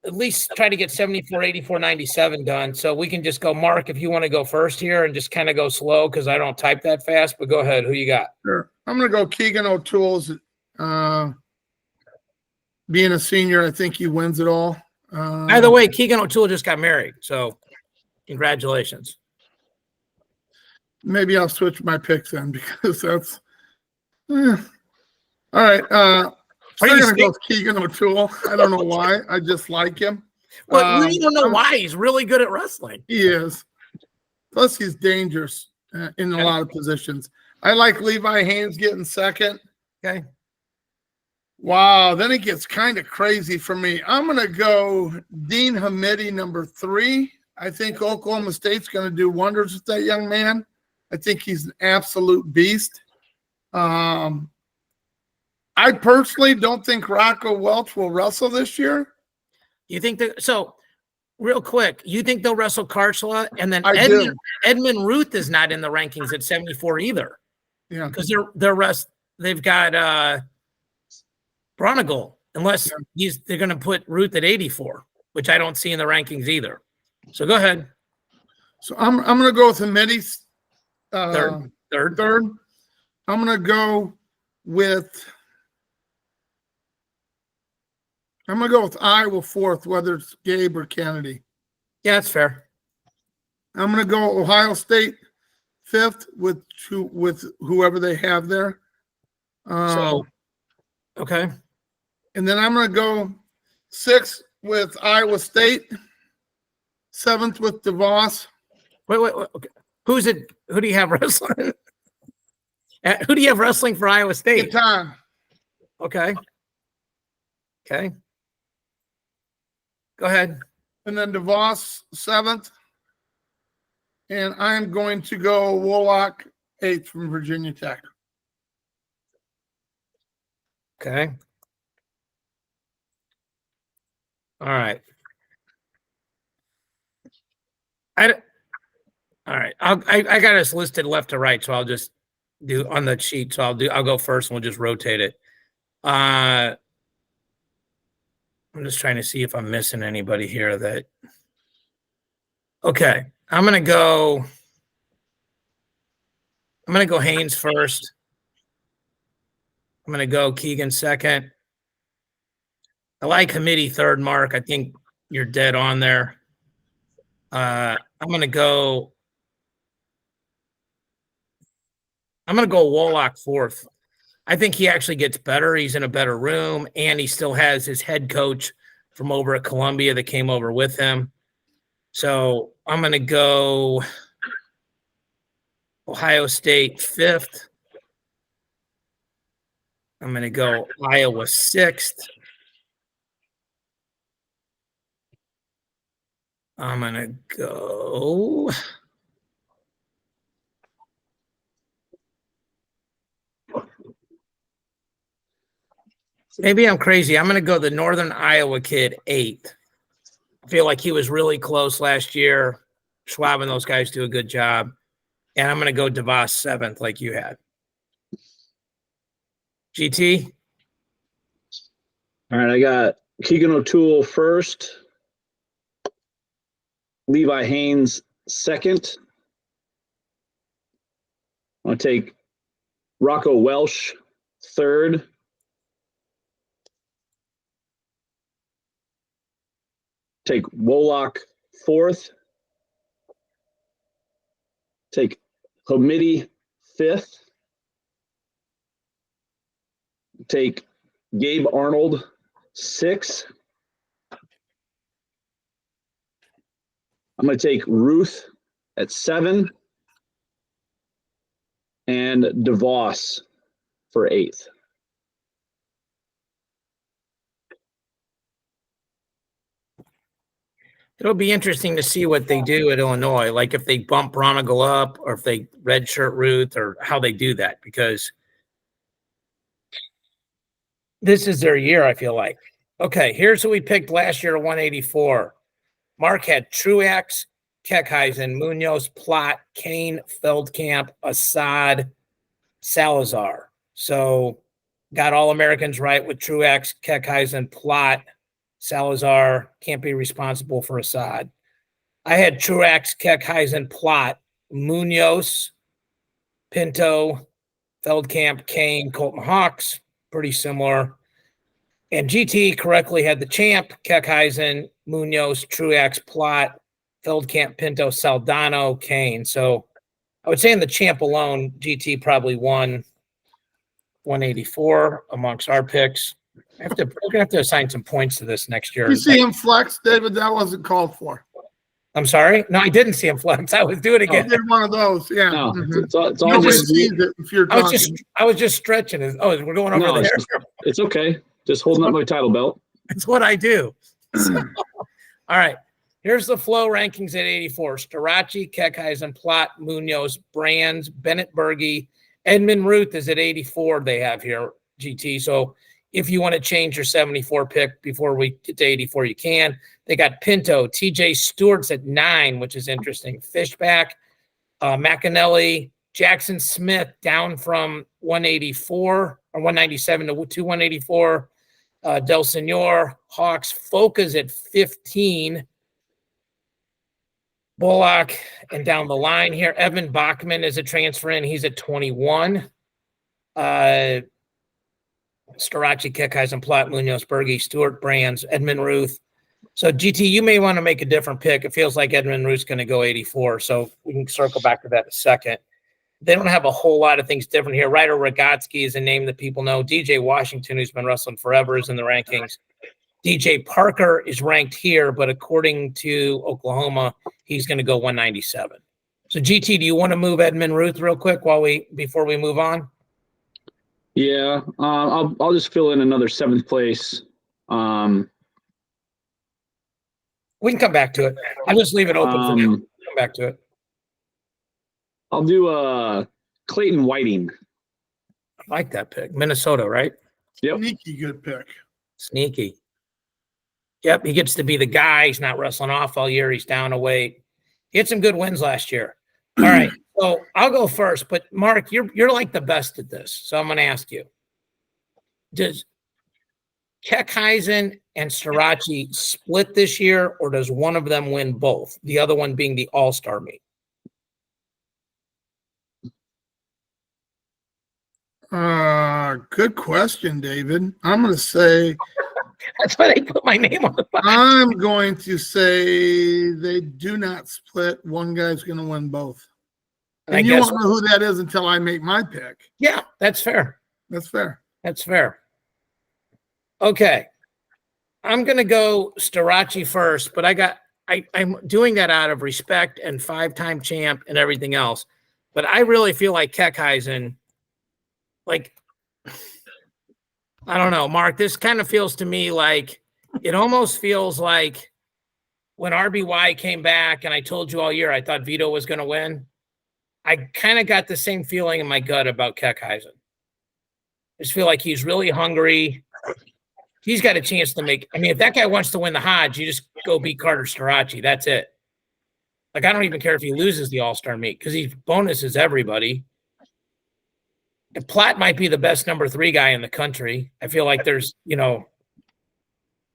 at least try to get 74, 84, 97 done. So we can just go, Mark, if you want to go first here and just kind of go slow because I don't type that fast, but go ahead. Who you got? Sure. I'm going to go Keegan O'Toole's. Being a senior, I think he wins it all. By the way, Keegan O'Toole just got married, so congratulations. Maybe I'll switch my picks then because that's all right. I'm going to go with Keegan O'Toole. I don't know why. I just like him. Well, we don't know why. He's really good at wrestling. He is. Plus, he's dangerous in a lot of positions. I like Levi Haynes getting second. Okay. Wow, then it gets kind of crazy for me. I'm going to go Dean Hamidi, number 3. I think Oklahoma State's going to do wonders with that young man. I think he's an absolute beast. I personally don't think Rocco Welch will wrestle this year. You think that? So, real quick, you think they'll wrestle Karsla, and then I do. Edmund Ruth is not in the rankings at 74 either. Yeah, because they've got Bronigal, unless they're going to put Ruth at 84, which I don't see in the rankings either. So go ahead. So I'm going to go with Hamidi's Third. I'm going to go with Iowa 4th, whether it's Gabe or Kennedy. Yeah, that's fair. I'm going to go Ohio State 5th with whoever they have there. Okay. And then I'm going to go 6th with Iowa State, 7th with DeVos. Wait. Okay. Who do you have wrestling? Who do you have wrestling for Iowa State? Catan. Okay. Go ahead. And then DeVos 7th. And I'm going to go Wolak 8th from Virginia Tech. Okay. All right. All right. I got us listed left to right, so I'll just do on the sheet. So I'll go first and we'll just rotate it. I'm just trying to see if I'm missing anybody here that. Okay. I'm gonna go Haynes first. I'm gonna go Keegan second. I like Hamidi third, Mark. I think you're dead on there. I'm gonna go Wolak fourth. I think he actually gets better. He's in a better room, and he still has his head coach from over at Columbia that came over with him. So I'm going to go Ohio State 5th. I'm going to go Iowa 6th. I'm going to go maybe I'm crazy. I'm going to go the Northern Iowa kid 8th. I feel like he was really close last year. Schwab and those guys do a good job. And I'm going to go DeVos 7th like you had. GT? All right, I got Keegan O'Toole first, Levi Haynes second. I'm going to take Rocco Welsh third. Take Wolak 4th. Take Hamidi 5th. Take Gabe Arnold 6th. I'm going to take Ruth at 7 and DeVos for 8th. It'll be interesting to see what they do at Illinois, like if they bump Bronigal up or if they redshirt Ruth or how they do that, because this is their year, I feel like. Okay, here's who we picked last year at 184. Mark had Truax, Keckheisen, Munoz, Plott, Kane, Feldkamp, Assad, Salazar. So got all Americans right with Truax, Keckheisen, Plott, Salazar. Can't be responsible for Assad. I had Truax, Keckheisen, Plott, Munoz, Pinto, Feldkamp, Kane, Colton Hawks. Pretty similar. And GT correctly had the champ, Keckheisen, Munoz, Truax, Plott, Feldkamp, Pinto, Saldano, Kane. So I would say in the champ alone, GT probably won 184 amongst our picks. We're going to have to assign some points to this next year. You see him flex, David? That wasn't called for. I'm sorry? No, I didn't see him flex. I was doing it again. I did one of those, yeah. No, Mhm. it's all Nobody good. sees it if you're talking. I was just stretching. We're going over there. It's okay. Just holding up my title belt. That's what I do. So, all right. Here's the flow rankings at 84. Starachi, Kekheisen, Plott, Munoz, Brands, Bennett Berge, Edmund Ruth is at 84 they have here, GT. So if you want to change your 74 pick before we get to 84, you can. They got Pinto, TJ Stewart's at 9, which is interesting. Fishback, McAnally, Jackson Smith down from 184 or 197 to 184. Del Senor, Hawks, Foca's at 15. Bullock, and down the line here, Evan Bachman is a transfer in. He's at 21. Starachi, Kekheisen, Plott, Munoz, Berge, Stewart, Brands, Edmund Ruth. So, GT, you may want to make a different pick. It feels like Edmund Ruth's going to go 84, so we can circle back to that in a second. They don't have a whole lot of things different here. Ryder Rogotsky is a name that people know. DJ Washington, who's been wrestling forever, is in the rankings. DJ Parker is ranked here, but according to Oklahoma, he's going to go 197. So, GT, do you want to move Edmund Ruth real quick before we move on? Yeah, I'll just fill in another 7th place. We can come back to it. I'll just leave it open for now. Come back to it. I'll do Clayton Whiting. I like that pick. Minnesota, right? Yep. Sneaky good pick. Sneaky. Yep, he gets to be the guy. He's not wrestling off all year. He's down a weight. He had some good wins last year. All right, so I'll go first. But, Mark, you're like the best at this, so I'm going to ask you. Does Kekheisen and Starachi split this year, or does one of them win both, the other one being the all-star meet? Good question, David. I'm going to say That's why they put my name on the box. I'm going to say they do not split. One guy's going to win both. And you won't know who that is until I make my pick. Yeah, that's fair. That's fair. That's fair. Okay. I'm going to go Starachi first, but I'm doing that out of respect and 5-time champ and everything else. But I really feel like Kekheisen, like, I don't know, Mark, this kind of feels to me like it almost feels like when RBY came back and I told you all year I thought Vito was going to win. I kind of got the same feeling in my gut about Kekheisen. I just feel like he's really hungry. He's got a chance to make – I mean, if that guy wants to win the Hodge, you just go beat Carter Starachi. That's it. Like, I don't even care if he loses the All-Star meet because he bonuses everybody. And Plott might be the best number 3 guy in the country. I feel like there's,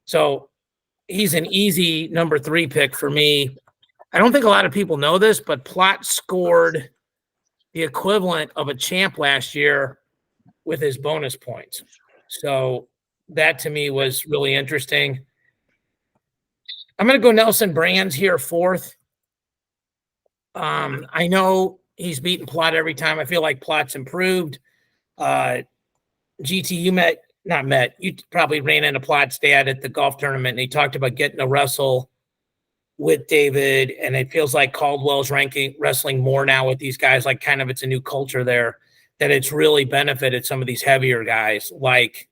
so he's an easy number 3 pick for me. I don't think a lot of people know this, but Plott scored the equivalent of a champ last year with his bonus points. So that to me was really interesting. I'm going to go Nelson Brands here 4th. I know he's beaten Plott every time. I feel like Plott's improved. GT, you probably ran into Plott's dad at the golf tournament, and he talked about getting to wrestle with David, and it feels like Caldwell's wrestling more now with these guys, like kind of it's a new culture there, that it's really benefited some of these heavier guys like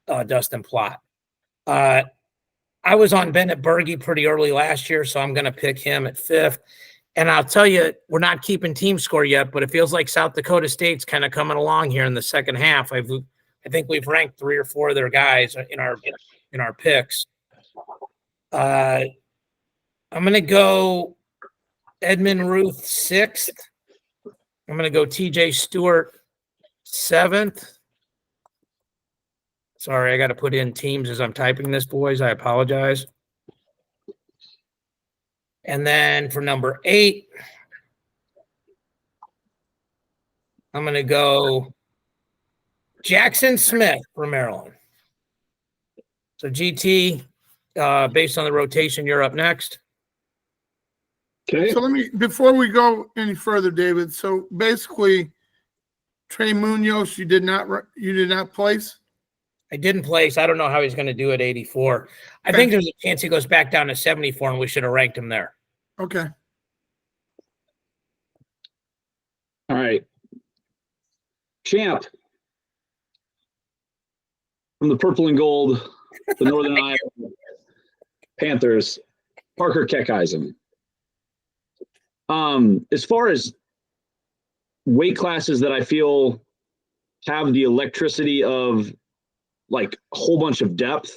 Dustin Plott. I was on Bennett Berge pretty early last year, so I'm going to pick him at 5th. And I'll tell you, we're not keeping team score yet, but it feels like South Dakota State's kind of coming along here in the second half. I think we've ranked 3 or 4 of their guys in our picks. I'm going to go Edmund Ruth 6th. I'm going to go TJ Stewart 7th. Sorry, I got to put in teams as I'm typing this, boys. I apologize. And then for number 8, I'm going to go Jackson Smith for Maryland. So GT, based on the rotation, you're up next. Okay. So before we go any further, David, so basically Trey Munoz, you did not place? I didn't place. I don't know how he's going to do at 84. I think there's a chance he goes back down to 74, and we should have ranked him there. Okay. All right. Champ. from the purple and gold, the Northern Iowa Panthers, Parker Keckeisen. As far as weight classes that I feel have the electricity of like a whole bunch of depth,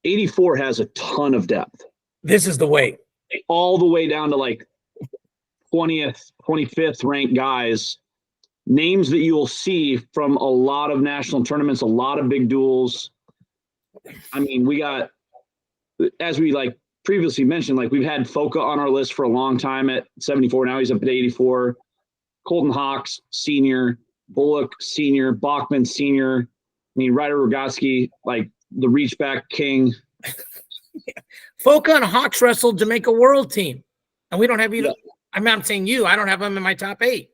84 has a ton of depth. This is the weight. All the way down to like 20th, 25th ranked guys, names that you will see from a lot of national tournaments, a lot of big duels. I mean, we got, as we like previously mentioned, like we've had Foka on our list for a long time at 74. Now he's up at 84. Colton Hawks, senior. Bullock, senior. Bachman, senior. I mean, Ryder Rogotsky, like the reach back king. Foka and Hawks wrestled to make a world team. And we don't have either. Yeah. I mean, I'm saying I don't have them in my top 8.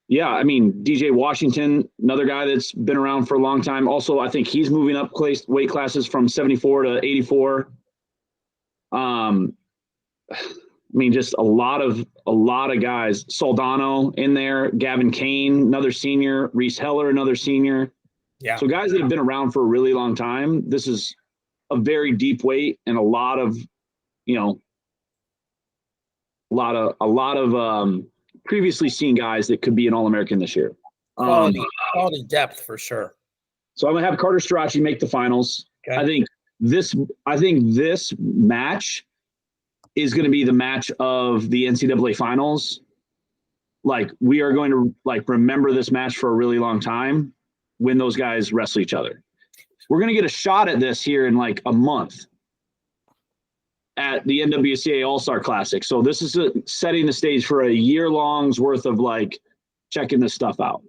Yeah, I mean, DJ Washington, another guy that's been around for a long time. Also, I think he's moving up weight classes from 74 to 84. I mean, just a lot of guys. Soldano in there, Gavin Kane, another senior, Reese Heller, another senior. Yeah. So guys that have been around for a really long time. This is a very deep weight and a lot of, you know, a lot of previously seen guys that could be an All-American this year. Quality depth for sure. So I'm gonna have Carter Strachey make the finals. Okay. I think this match is going to be the match of the NCAA finals. Like we are going to like remember this match for a really long time when those guys wrestle each other. We're going to get a shot at this here in like a month at the NWCA All-Star Classic. So this is setting the stage for a year-long's worth of like checking this stuff out.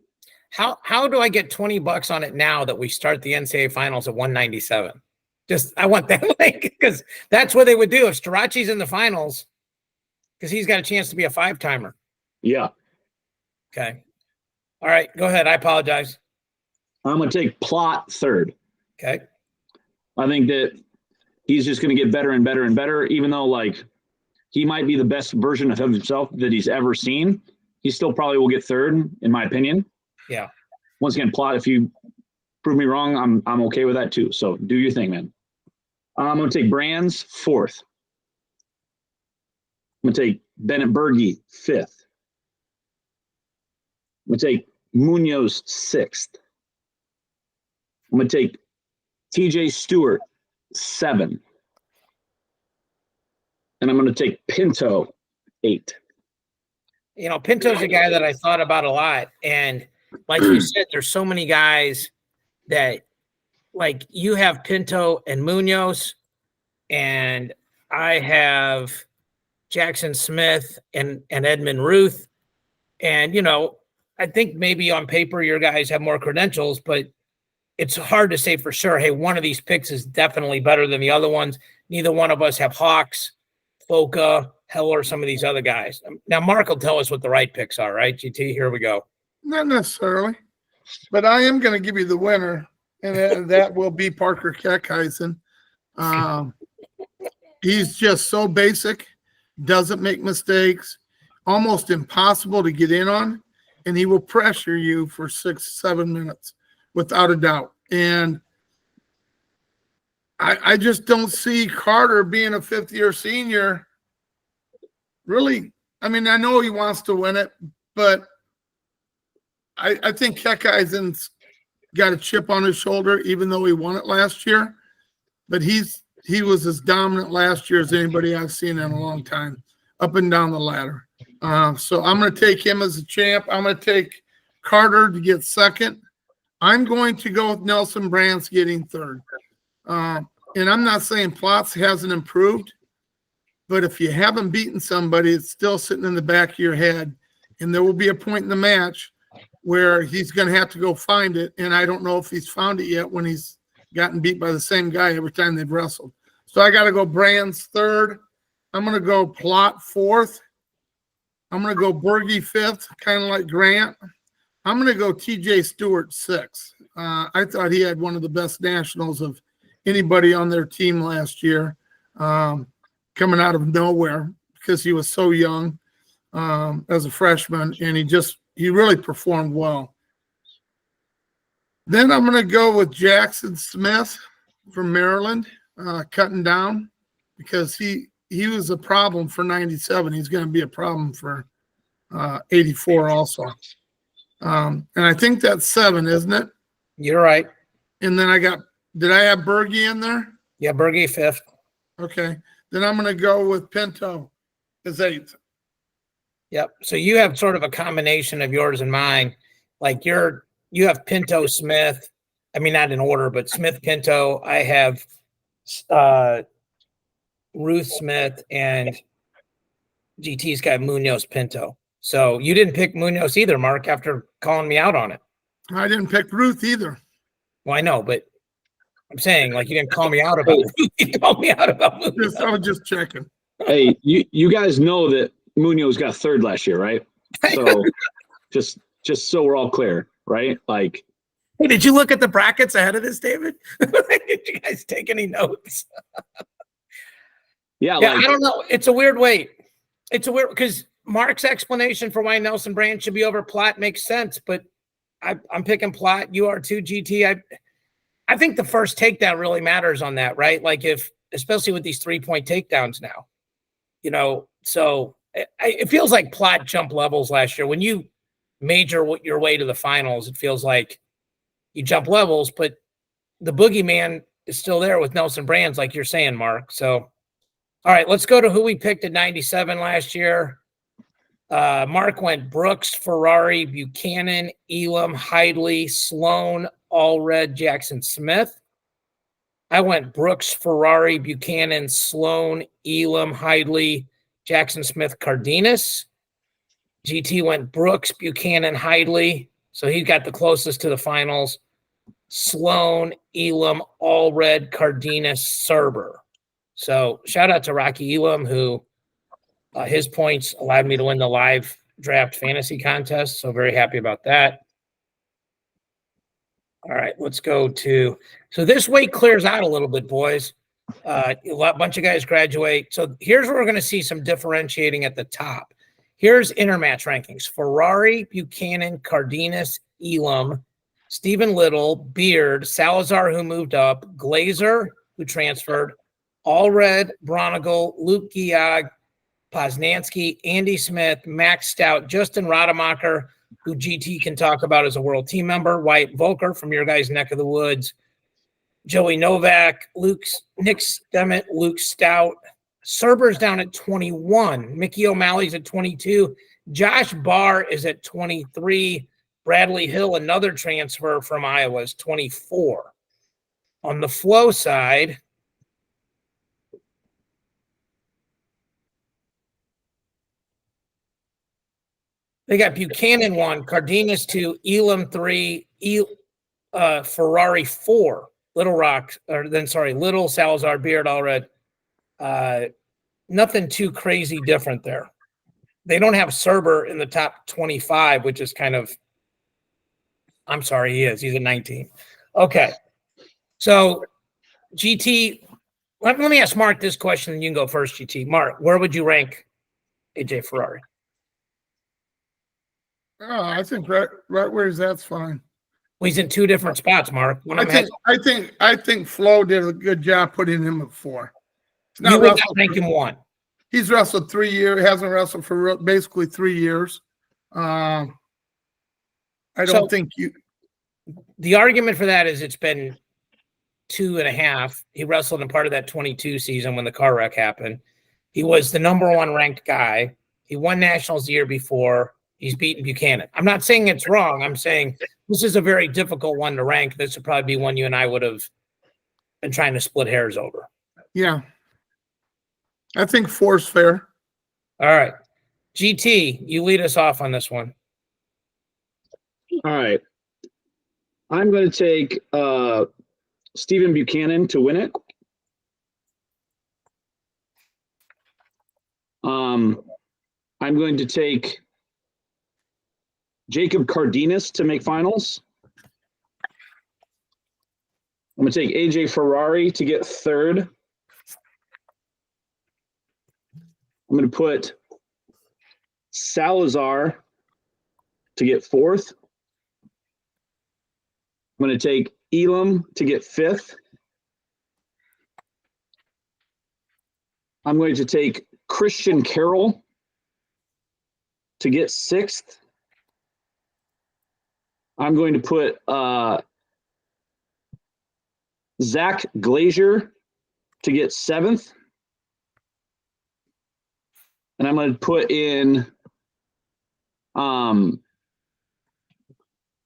How do I get $20 on it now that we start the NCAA finals at 197? I want that link because that's what they would do if Strachey's in the finals because he's got a chance to be a 5-timer. Yeah. Okay. All right. Go ahead. I apologize. I'm going to take Plot third. Okay. I think that he's just going to get better and better and better, even though like he might be the best version of himself that he's ever seen. He still probably will get third, in my opinion. Yeah. Once again, Plot, if you prove me wrong, I'm okay with that too. So do your thing, man. I'm going to take Brands fourth. I'm going to take Bennett Berge fifth. I'm going to take Munoz sixth. I'm going to take TJ Stewart 7. And I'm going to take Pinto 8. You know, Pinto's a guy that I thought about a lot. And like you said, there's so many guys that like you have Pinto and Munoz, and I have Jackson Smith and Edmund Ruth. And, you know, I think maybe on paper your guys have more credentials, but it's hard to say for sure, hey, one of these picks is definitely better than the other ones. Neither one of us have Hawks, Foka, Heller, some of these other guys. Now, Mark will tell us what the right picks are, right, GT? Here we go. Not necessarily, but I am going to give you the winner. And that will be Parker Keckeisen. He's just so basic, doesn't make mistakes, almost impossible to get in on, and he will pressure you for 6-7 minutes without a doubt. And I just don't see Carter being a fifth-year senior. Really, I mean, I know he wants to win it, but I think Keckeisen's got a chip on his shoulder, even though he won it last year. But he was as dominant last year as anybody I've seen in a long time, up and down the ladder. So I'm going to take him as a champ. I'm going to take Carter to get second. I'm going to go with Nelson Brands getting third. And I'm not saying Plotz hasn't improved, but if you haven't beaten somebody, it's still sitting in the back of your head. And there will be a point in the match where he's going to have to go find it. And I don't know if he's found it yet when he's gotten beat by the same guy every time they've wrestled. So I got to go Brands third. I'm going to go Plot fourth. I'm going to go Berge fifth, kind of like Grant. I'm going to go TJ Stewart sixth. I thought he had one of the best nationals of anybody on their team last year, coming out of nowhere because he was so young as a freshman, and he really performed well. Then I'm going to go with Jackson Smith from Maryland, cutting down because he was a problem for 97. He's going to be a problem for 84 also. And I think that's 7, isn't it? You're right. And then did I have Berge in there? Yeah, Berge 5th. Okay. Then I'm going to go with Pinto as 8th. Yep. So you have sort of a combination of yours and mine. Like you have Pinto, Smith. I mean, not in order, but Smith, Pinto. I have Ruth, Smith, and GT's got Munoz, Pinto. So you didn't pick Munoz either, Mark, after calling me out on it. I didn't pick Ruth either. Well, I know, but I'm saying, like, you didn't call me out about Ruth. You called me out about Munoz. I was just checking. Hey, you guys know that Munoz got 3rd last year, right? So just so we're all clear, right? Like, hey, did you look at the brackets ahead of this, David? Did you guys take any notes? yeah, Yeah, like, I don't know. It's a weird weight. It's a weird because Mark's explanation for why Nelson Brand should be over Platt makes sense, but I'm picking Platt. You are too, GT. I think the first takedown really matters on that, right? Like especially with these 3-point takedowns now, so it feels like Platt jumped levels last year. When you major your way to the finals, it feels like you jump levels, but the boogeyman is still there with Nelson Brands, like you're saying, Mark. So, all right, let's go to who we picked at 97 last year. Mark went Brooks, Ferrari, Buchanan, Elam, Hidley, Sloan, Allred, Jackson Smith. I went Brooks, Ferrari, Buchanan, Sloan, Elam, Hidley, Jackson Smith, Cardenas. GT went Brooks, Buchanan, Hidley. So he got the closest to the finals. Sloan, Elam, Allred, Cardenas, Serber. So shout out to Rocky Elam, who his points allowed me to win the live draft fantasy contest. So very happy about that. All right, let's go to – so this weight clears out a little bit, boys. A bunch of guys graduate. So here's where we're going to see some differentiating at the top. Here's intermatch rankings. Ferrari, Buchanan, Cardenas, Elam, Stephen Little, Beard, Salazar, who moved up, Glazer, who transferred, Allred, Bronigal, Luke Giag, Poznansky, Andy Smith, Max Stout, Justin Rademacher, who GT can talk about as a world team member, Wyatt Volker from your guys' neck of the woods, Joey Novak, Nick Stemmet, Luke Stout, Serber's down at 21, Mickey O'Malley's at 22, Josh Barr is at 23, Bradley Hill, another transfer from Iowa, is 24. On the flow side, they got Buchanan 1, Cardenas 2, Elam 3, Ferrari 4, Little, Salazar, Beard, Allred. Nothing too crazy different there. They don't have Serber in the top 25, which is kind of – I'm sorry, he is. He's at 19. Okay. So, GT, let me ask Mark this question, and you can go first, GT. Mark, where would you rank AJ Ferrari? Oh, I think right where that's fine. Well, he's in 2 different spots, Mark. I think Flo did a good job putting him at 4. You would not rank him 1. He's wrestled 3 years. Hasn't wrestled for basically 3 years. I don't think you. The argument for that is it's been 2.5. He wrestled in part of that 22 season when the car wreck happened. He was the number 1 ranked guy. He won nationals the year before. He's beaten Buchanan. I'm not saying it's wrong. I'm saying this is a very difficult one to rank. This would probably be one you and I would have been trying to split hairs over. Yeah. I think 4 is fair. All right. GT, you lead us off on this one. all right. I'm going to take Stephen Buchanan to win it. I'm going to take Jacob Cardenas to make finals. I'm going to take AJ Ferrari to get 3rd. I'm going to put Salazar to get 4th. I'm going to take Elam to get 5th. I'm going to take Christian Carroll to get 6th. I'm going to put Zach Glazier to get 7th. And I'm going to put in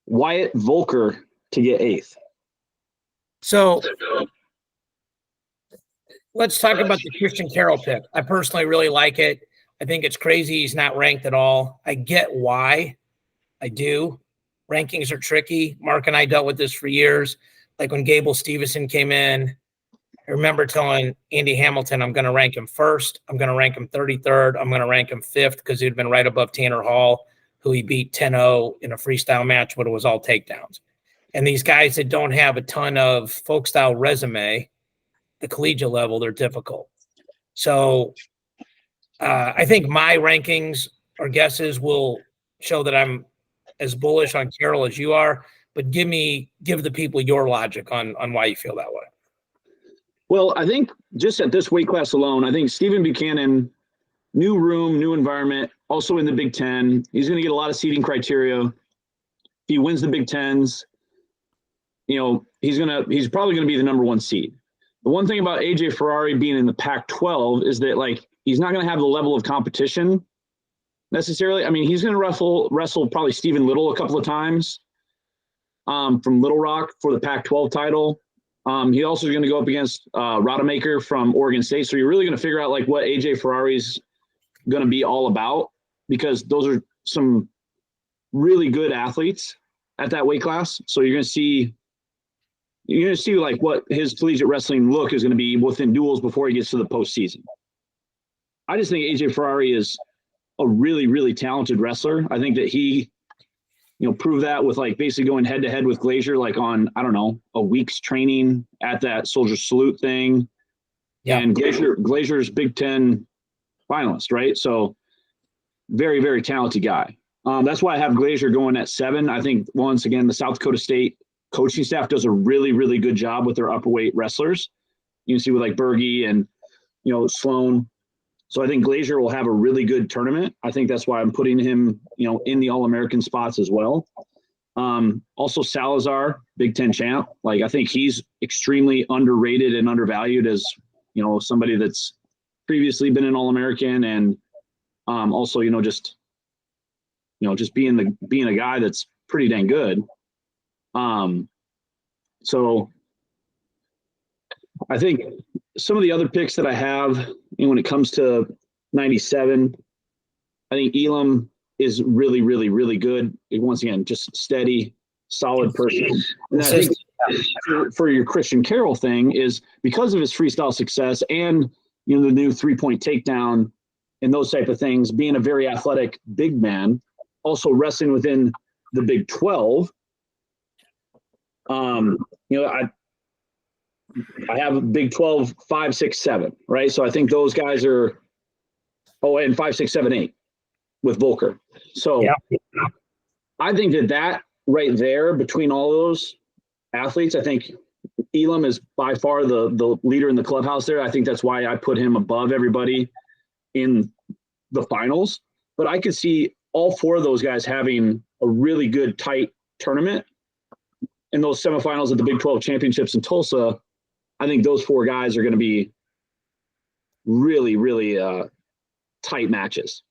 Wyatt Volker to get 8th. So let's talk about the Christian Carroll pick. I personally really like it. I think it's crazy he's not ranked at all. I get why. I do. Rankings are tricky. Mark and I dealt with this for years. Like when Gable Stevenson came in, I remember telling Andy Hamilton, I'm going to rank him 1st. I'm going to rank him 33rd. I'm going to rank him 5th because he'd been right above Tanner Hall, who he beat 10-0 in a freestyle match, but it was all takedowns. And these guys that don't have a ton of folk style resume, the collegiate level, they're difficult. So I think my rankings or guesses will show that I'm as bullish on Carroll as you are, but give the people your logic on why you feel that way. Well, I think just at this weight class alone, I think Stephen Buchanan, new room, new environment, also in the Big Ten. He's going to get a lot of seeding criteria. If he wins the Big Tens, he's probably going to be the number 1 seed. The one thing about AJ Ferrari being in the Pac-12 is that he's not going to have the level of competition necessarily. I mean, he's going to wrestle probably Stephen Little a couple of times from Little Rock for the Pac-12 title. He also is going to go up against Rodemaker from Oregon State. So you're really going to figure out what AJ Ferrari's going to be all about, because those are some really good athletes at that weight class. So you're going to see what his collegiate wrestling look is going to be within duels before he gets to the postseason. I just think AJ Ferrari is a really, really talented wrestler. I think that he, proved that with basically going head to head with Glazier, on, I don't know, a week's training at that Soldier Salute thing. Yeah. And Glazier's Big Ten finalist, right? So very, very talented guy. That's why I have Glazier going at 7. I think once again, the South Dakota State coaching staff does a really, really good job with their upperweight wrestlers. You can see with Berge and, Sloan. So I think Glazier will have a really good tournament. I think that's why I'm putting him, in the All-American spots as well. Also Salazar, Big Ten champ. I think he's extremely underrated and undervalued as, somebody that's previously been an All-American and also, just being a guy that's pretty dang good. So I think some of the other picks that I have, when it comes to 97, I think Elam is really, really, really good. Once again, just steady, solid person. And I think for your Christian Carroll thing is because of his freestyle success and, the new 3-point takedown and those type of things, being a very athletic big man, also wrestling within the Big 12. I have a Big 12, 5, 6, 7, right? So I think those guys are, and 5, 6, 7, 8 with Volker. So yeah. I think that right there between all those athletes, I think Elam is by far the leader in the clubhouse there. I think that's why I put him above everybody in the finals. But I could see all 4 of those guys having a really good, tight tournament in those semifinals of the Big 12 championships in Tulsa. I think those 4 guys are going to be really, really tight matches.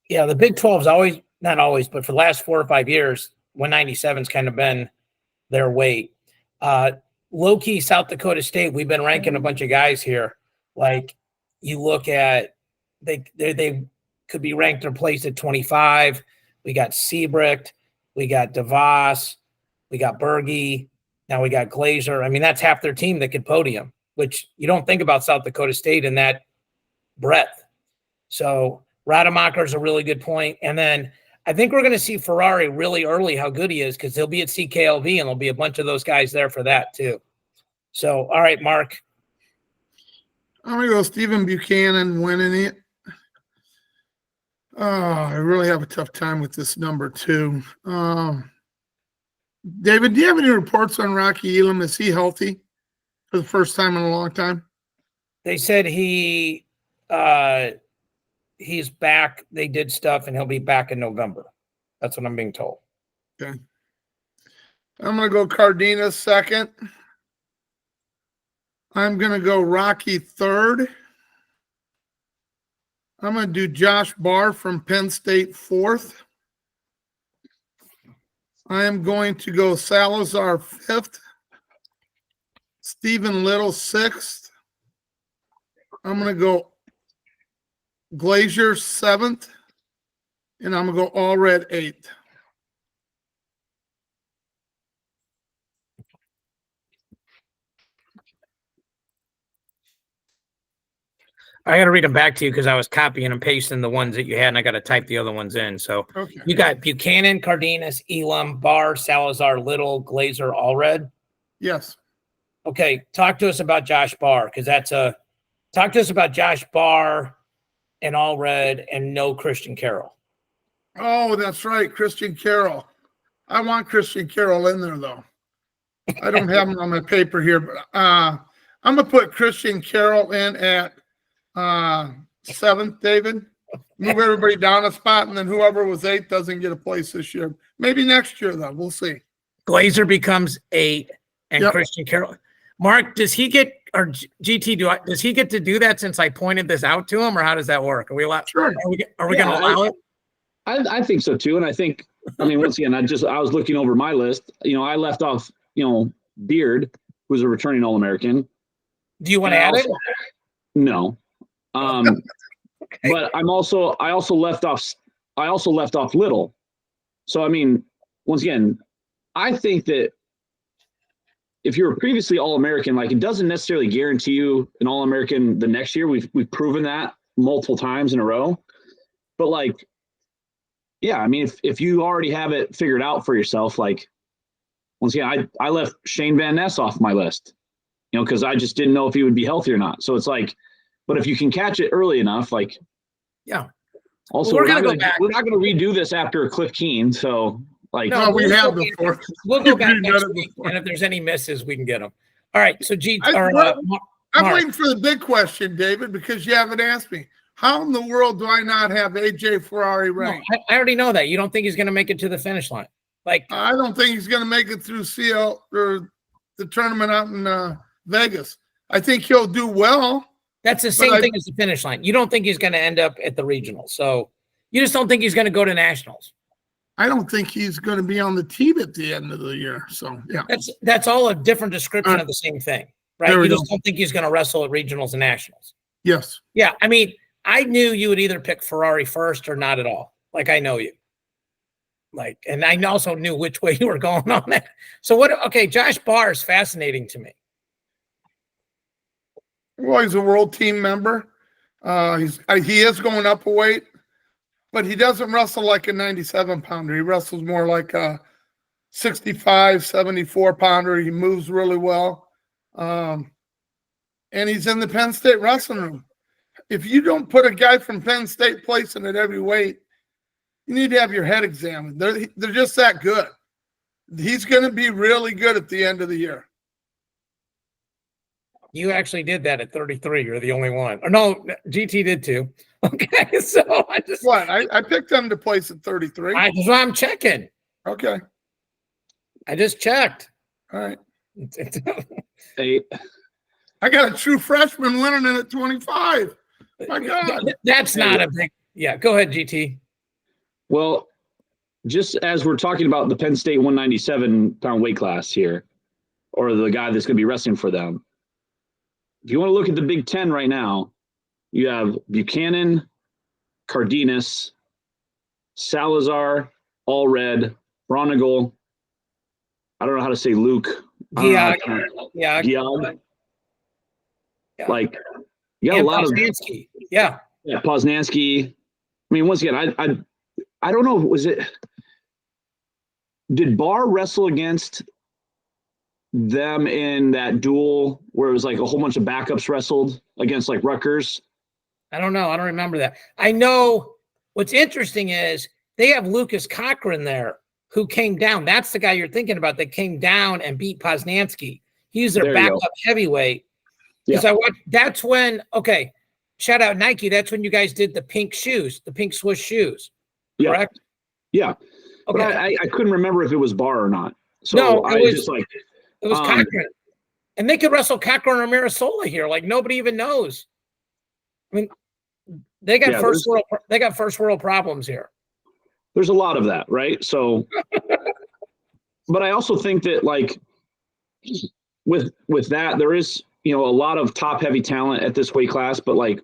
Yeah, the Big 12 is always, not always, but for the last 4 or 5 years, 197's kind of been their weight. Low-key, South Dakota State, we've been ranking a bunch of guys here. You look at, they could be ranked or placed at 25. We got Seabrecht, we got DeVos, we got Berge, now we got Glazier. I mean, that's half their team that could podium, which you don't think about South Dakota State in that breadth. So Rademacher is a really good point. And then I think we're going to see Ferrari really early how good he is, because he'll be at CKLV and there'll be a bunch of those guys there for that too. So, all right, Mark. I'm going to go Stephen Buchanan winning it. I really have a tough time with this number 2. David, do you have any reports on Rocky Elam? Is he healthy for the first time in a long time? They said he's back. They did stuff, and he'll be back in November. That's what I'm being told. Okay. I'm going to go Cardenas second. I'm going to go Rocky third. I'm going to do Josh Barr from Penn State fourth. I am going to go Salazar fifth. Stephen Little sixth. I'm going to go Glazier seventh. And I'm going to go Allred eighth. I got to read them back to you because I was copying and pasting the ones that you had, and I got to type the other ones in. So You got Buchanan, Cardenas, Elam, Barr, Salazar, Little, Glazer, Allred. Yes. Okay, talk to us about Josh Barr because talk to us about Josh Barr and Allred and no Christian Carroll. Oh, that's right, Christian Carroll. I want Christian Carroll in there though. I don't have him on my paper here, but I'm gonna put Christian Carroll in at seventh, David. Move everybody down a spot, and then whoever was eighth doesn't get a place this year. Maybe next year, though. We'll see. Glazer becomes 8, and Christian Carroll. Mark, does he get, or GT, does he get to do that since I pointed this out to him, or how does that work? Are we allowed? Sure. Are we going to allow it? I think so too, and I think, once again, I was looking over my list. I left off, Beard, who's a returning All-American. Do you want to add it? No. Okay. But I also left off Little. So once again, I think that if you were previously All-American, it doesn't necessarily guarantee you an All-American the next year. We've proven that multiple times in a row. But if you already have it figured out for yourself, once again, I left Shane Van Ness off my list, because I just didn't know if he would be healthy or not. So it's but if you can catch it early enough, yeah. Also, we're not going to redo this after Cliff Keen. So no, we have before. We'll go back next week, and if there's any misses, we can get them. All right. So I'm waiting for the big question, David, because you haven't asked me. How in the world do I not have AJ Ferrari ranked? No, I already know that. You don't think he's going to make it to the finish line? I don't think he's going to make it through CL or the tournament out in Vegas. I think he'll do well. That's the same thing as the finish line. You don't think he's going to end up at the regionals. So you just don't think he's going to go to nationals. I don't think he's going to be on the team at the end of the year. So yeah, that's all a different description of the same thing, right? You just don't think he's going to wrestle at regionals and nationals. Yes. Yeah. I knew you would either pick Ferrari first or not at all. I know you. And I also knew which way you were going on that. So Josh Barr is fascinating to me. Well, he's a world team member. He is going up a weight, but he doesn't wrestle like a 97-pounder. He wrestles more like a 65, 74-pounder. He moves really well. And he's in the Penn State wrestling room. If you don't put a guy from Penn State placing at every weight, you need to have your head examined. They're just that good. He's going to be really good at the end of the year. You actually did that at 33. You're the only one. Or no, GT did too. Okay, so I picked him to place at 33. That's why I'm checking. Okay. I just checked. All right. 8. I got a true freshman winning it at 25. My God. That's not a big. Yeah, go ahead, GT. Well, just as we're talking about the Penn State 197-pound weight class here, or the guy that's going to be wrestling for them, if you want to look at the Big Ten right now, you have Buchanan, Cardenas, Salazar, Allred, Bronigal. I don't know how to say Luke. Yeah. Giag. You got a lot Poznansky. Yeah, Poznansky. Once again, I don't know. Did Barr wrestle against them in that duel where it was a whole bunch of backups wrestled against Rutgers? I don't know. I don't remember that. I know what's interesting is they have Lucas Cochran there who came down. That's the guy you're thinking about that came down and beat Poznansky. He's their backup heavyweight. Because I watched. That's when. Okay, shout out Nike. That's when you guys did the pink shoes, the pink Swiss shoes. Correct. Yeah. Okay. But I couldn't remember if it was Bar or not. So no, it was Cochran. And they could wrestle Cochran or Mirasola here. Like nobody even knows. I mean, they got first world problems here. There's a lot of that, right? So, but I also think that like with that, there is, a lot of top heavy talent at this weight class, but like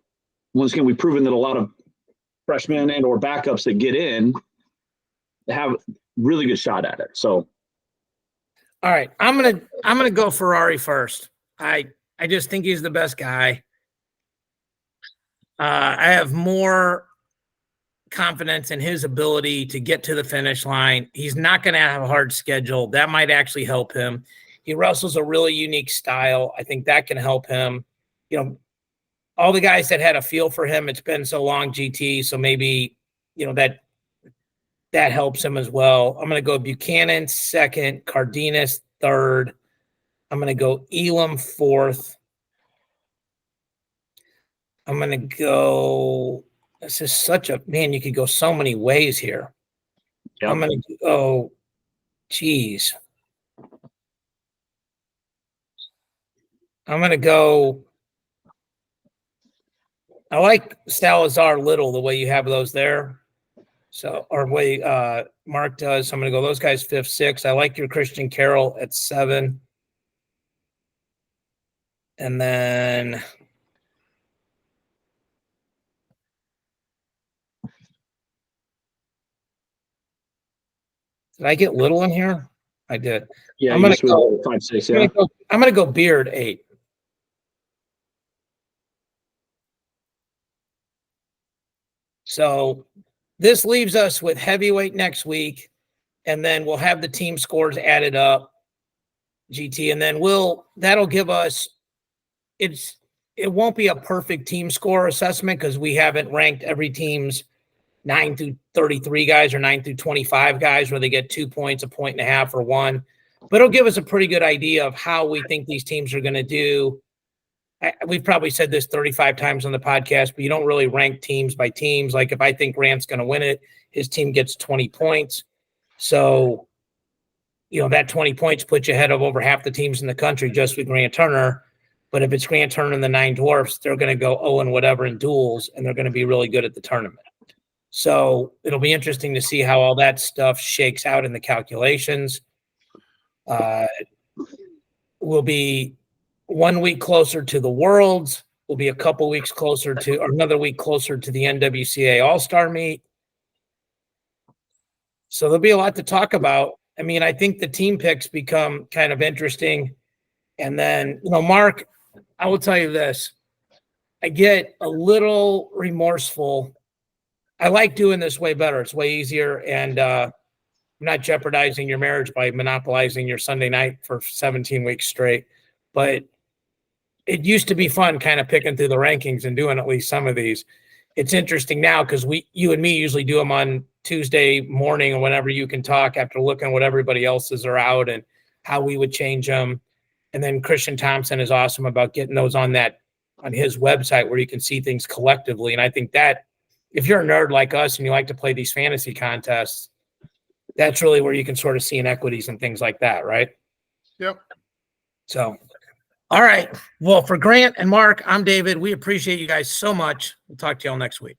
once again, we've proven that a lot of freshmen and or backups that get in have really good shot at it. So, all right, I'm gonna go Ferrari first. I just think he's the best guy. I have more confidence in his ability to get to the finish line. He's not going to have a hard schedule. That might actually help him. He wrestles a really unique style. I think that can help him. All the guys that had a feel for him, it's been so long, GT, so maybe, that helps him as well. I'm going to go Buchanan second, Cardenas third. I'm going to go Elam fourth. I'm going to go – this is such a – man, you could go so many ways here. Yep. I'm going to go – geez. I'm going to go – I like Salazar Little, the way you have those there. So, or way Mark does. So I'm going to go those guys 5th, 6th. I like your Christian Carroll at 7. And then – did I get Little in here? I did. Yeah, I'm gonna go 5, 6. Yeah, I'm gonna go Beard 8. So this leaves us with heavyweight next week, and then we'll have the team scores added up, GT, and then that'll give us. It won't be a perfect team score assessment because we haven't ranked every team's 9 through 33 guys or 9 through 25 guys where they get 2 points, 1.5 points, or 1. But it'll give us a pretty good idea of how we think these teams are going to do. We've probably said this 35 times on the podcast, but you don't really rank teams by teams. Like if I think Grant's going to win it, his team gets 20 points. So, that 20 points puts you ahead of over half the teams in the country just with Grant Turner. But if it's Grant Turner and the 9 Dwarfs, they're going to go 0 and whatever in duels, and they're going to be really good at the tournament. So it'll be interesting to see how all that stuff shakes out in the calculations. We'll be 1 week closer to the Worlds. We'll be a couple weeks closer to, or another week closer to the NWCA All-Star meet. So there'll be a lot to talk about. I mean, I think the team picks become kind of interesting. And then, Mark, I will tell you this. I get a little remorseful. I like doing this way better. It's way easier, and I'm not jeopardizing your marriage by monopolizing your Sunday night for 17 weeks straight. But it used to be fun kind of picking through the rankings and doing at least some of these. It's interesting now because you and me usually do them on Tuesday morning or whenever you can talk after looking at what everybody else's are out and how we would change them. And then Christian Thompson is awesome about getting those on his website where you can see things collectively. And I think that if you're a nerd like us and you like to play these fantasy contests, that's really where you can sort of see inequities and things like that, right? Yep. So, all right. Well, for Grant and Mark, I'm David. We appreciate you guys so much. We'll talk to y'all next week.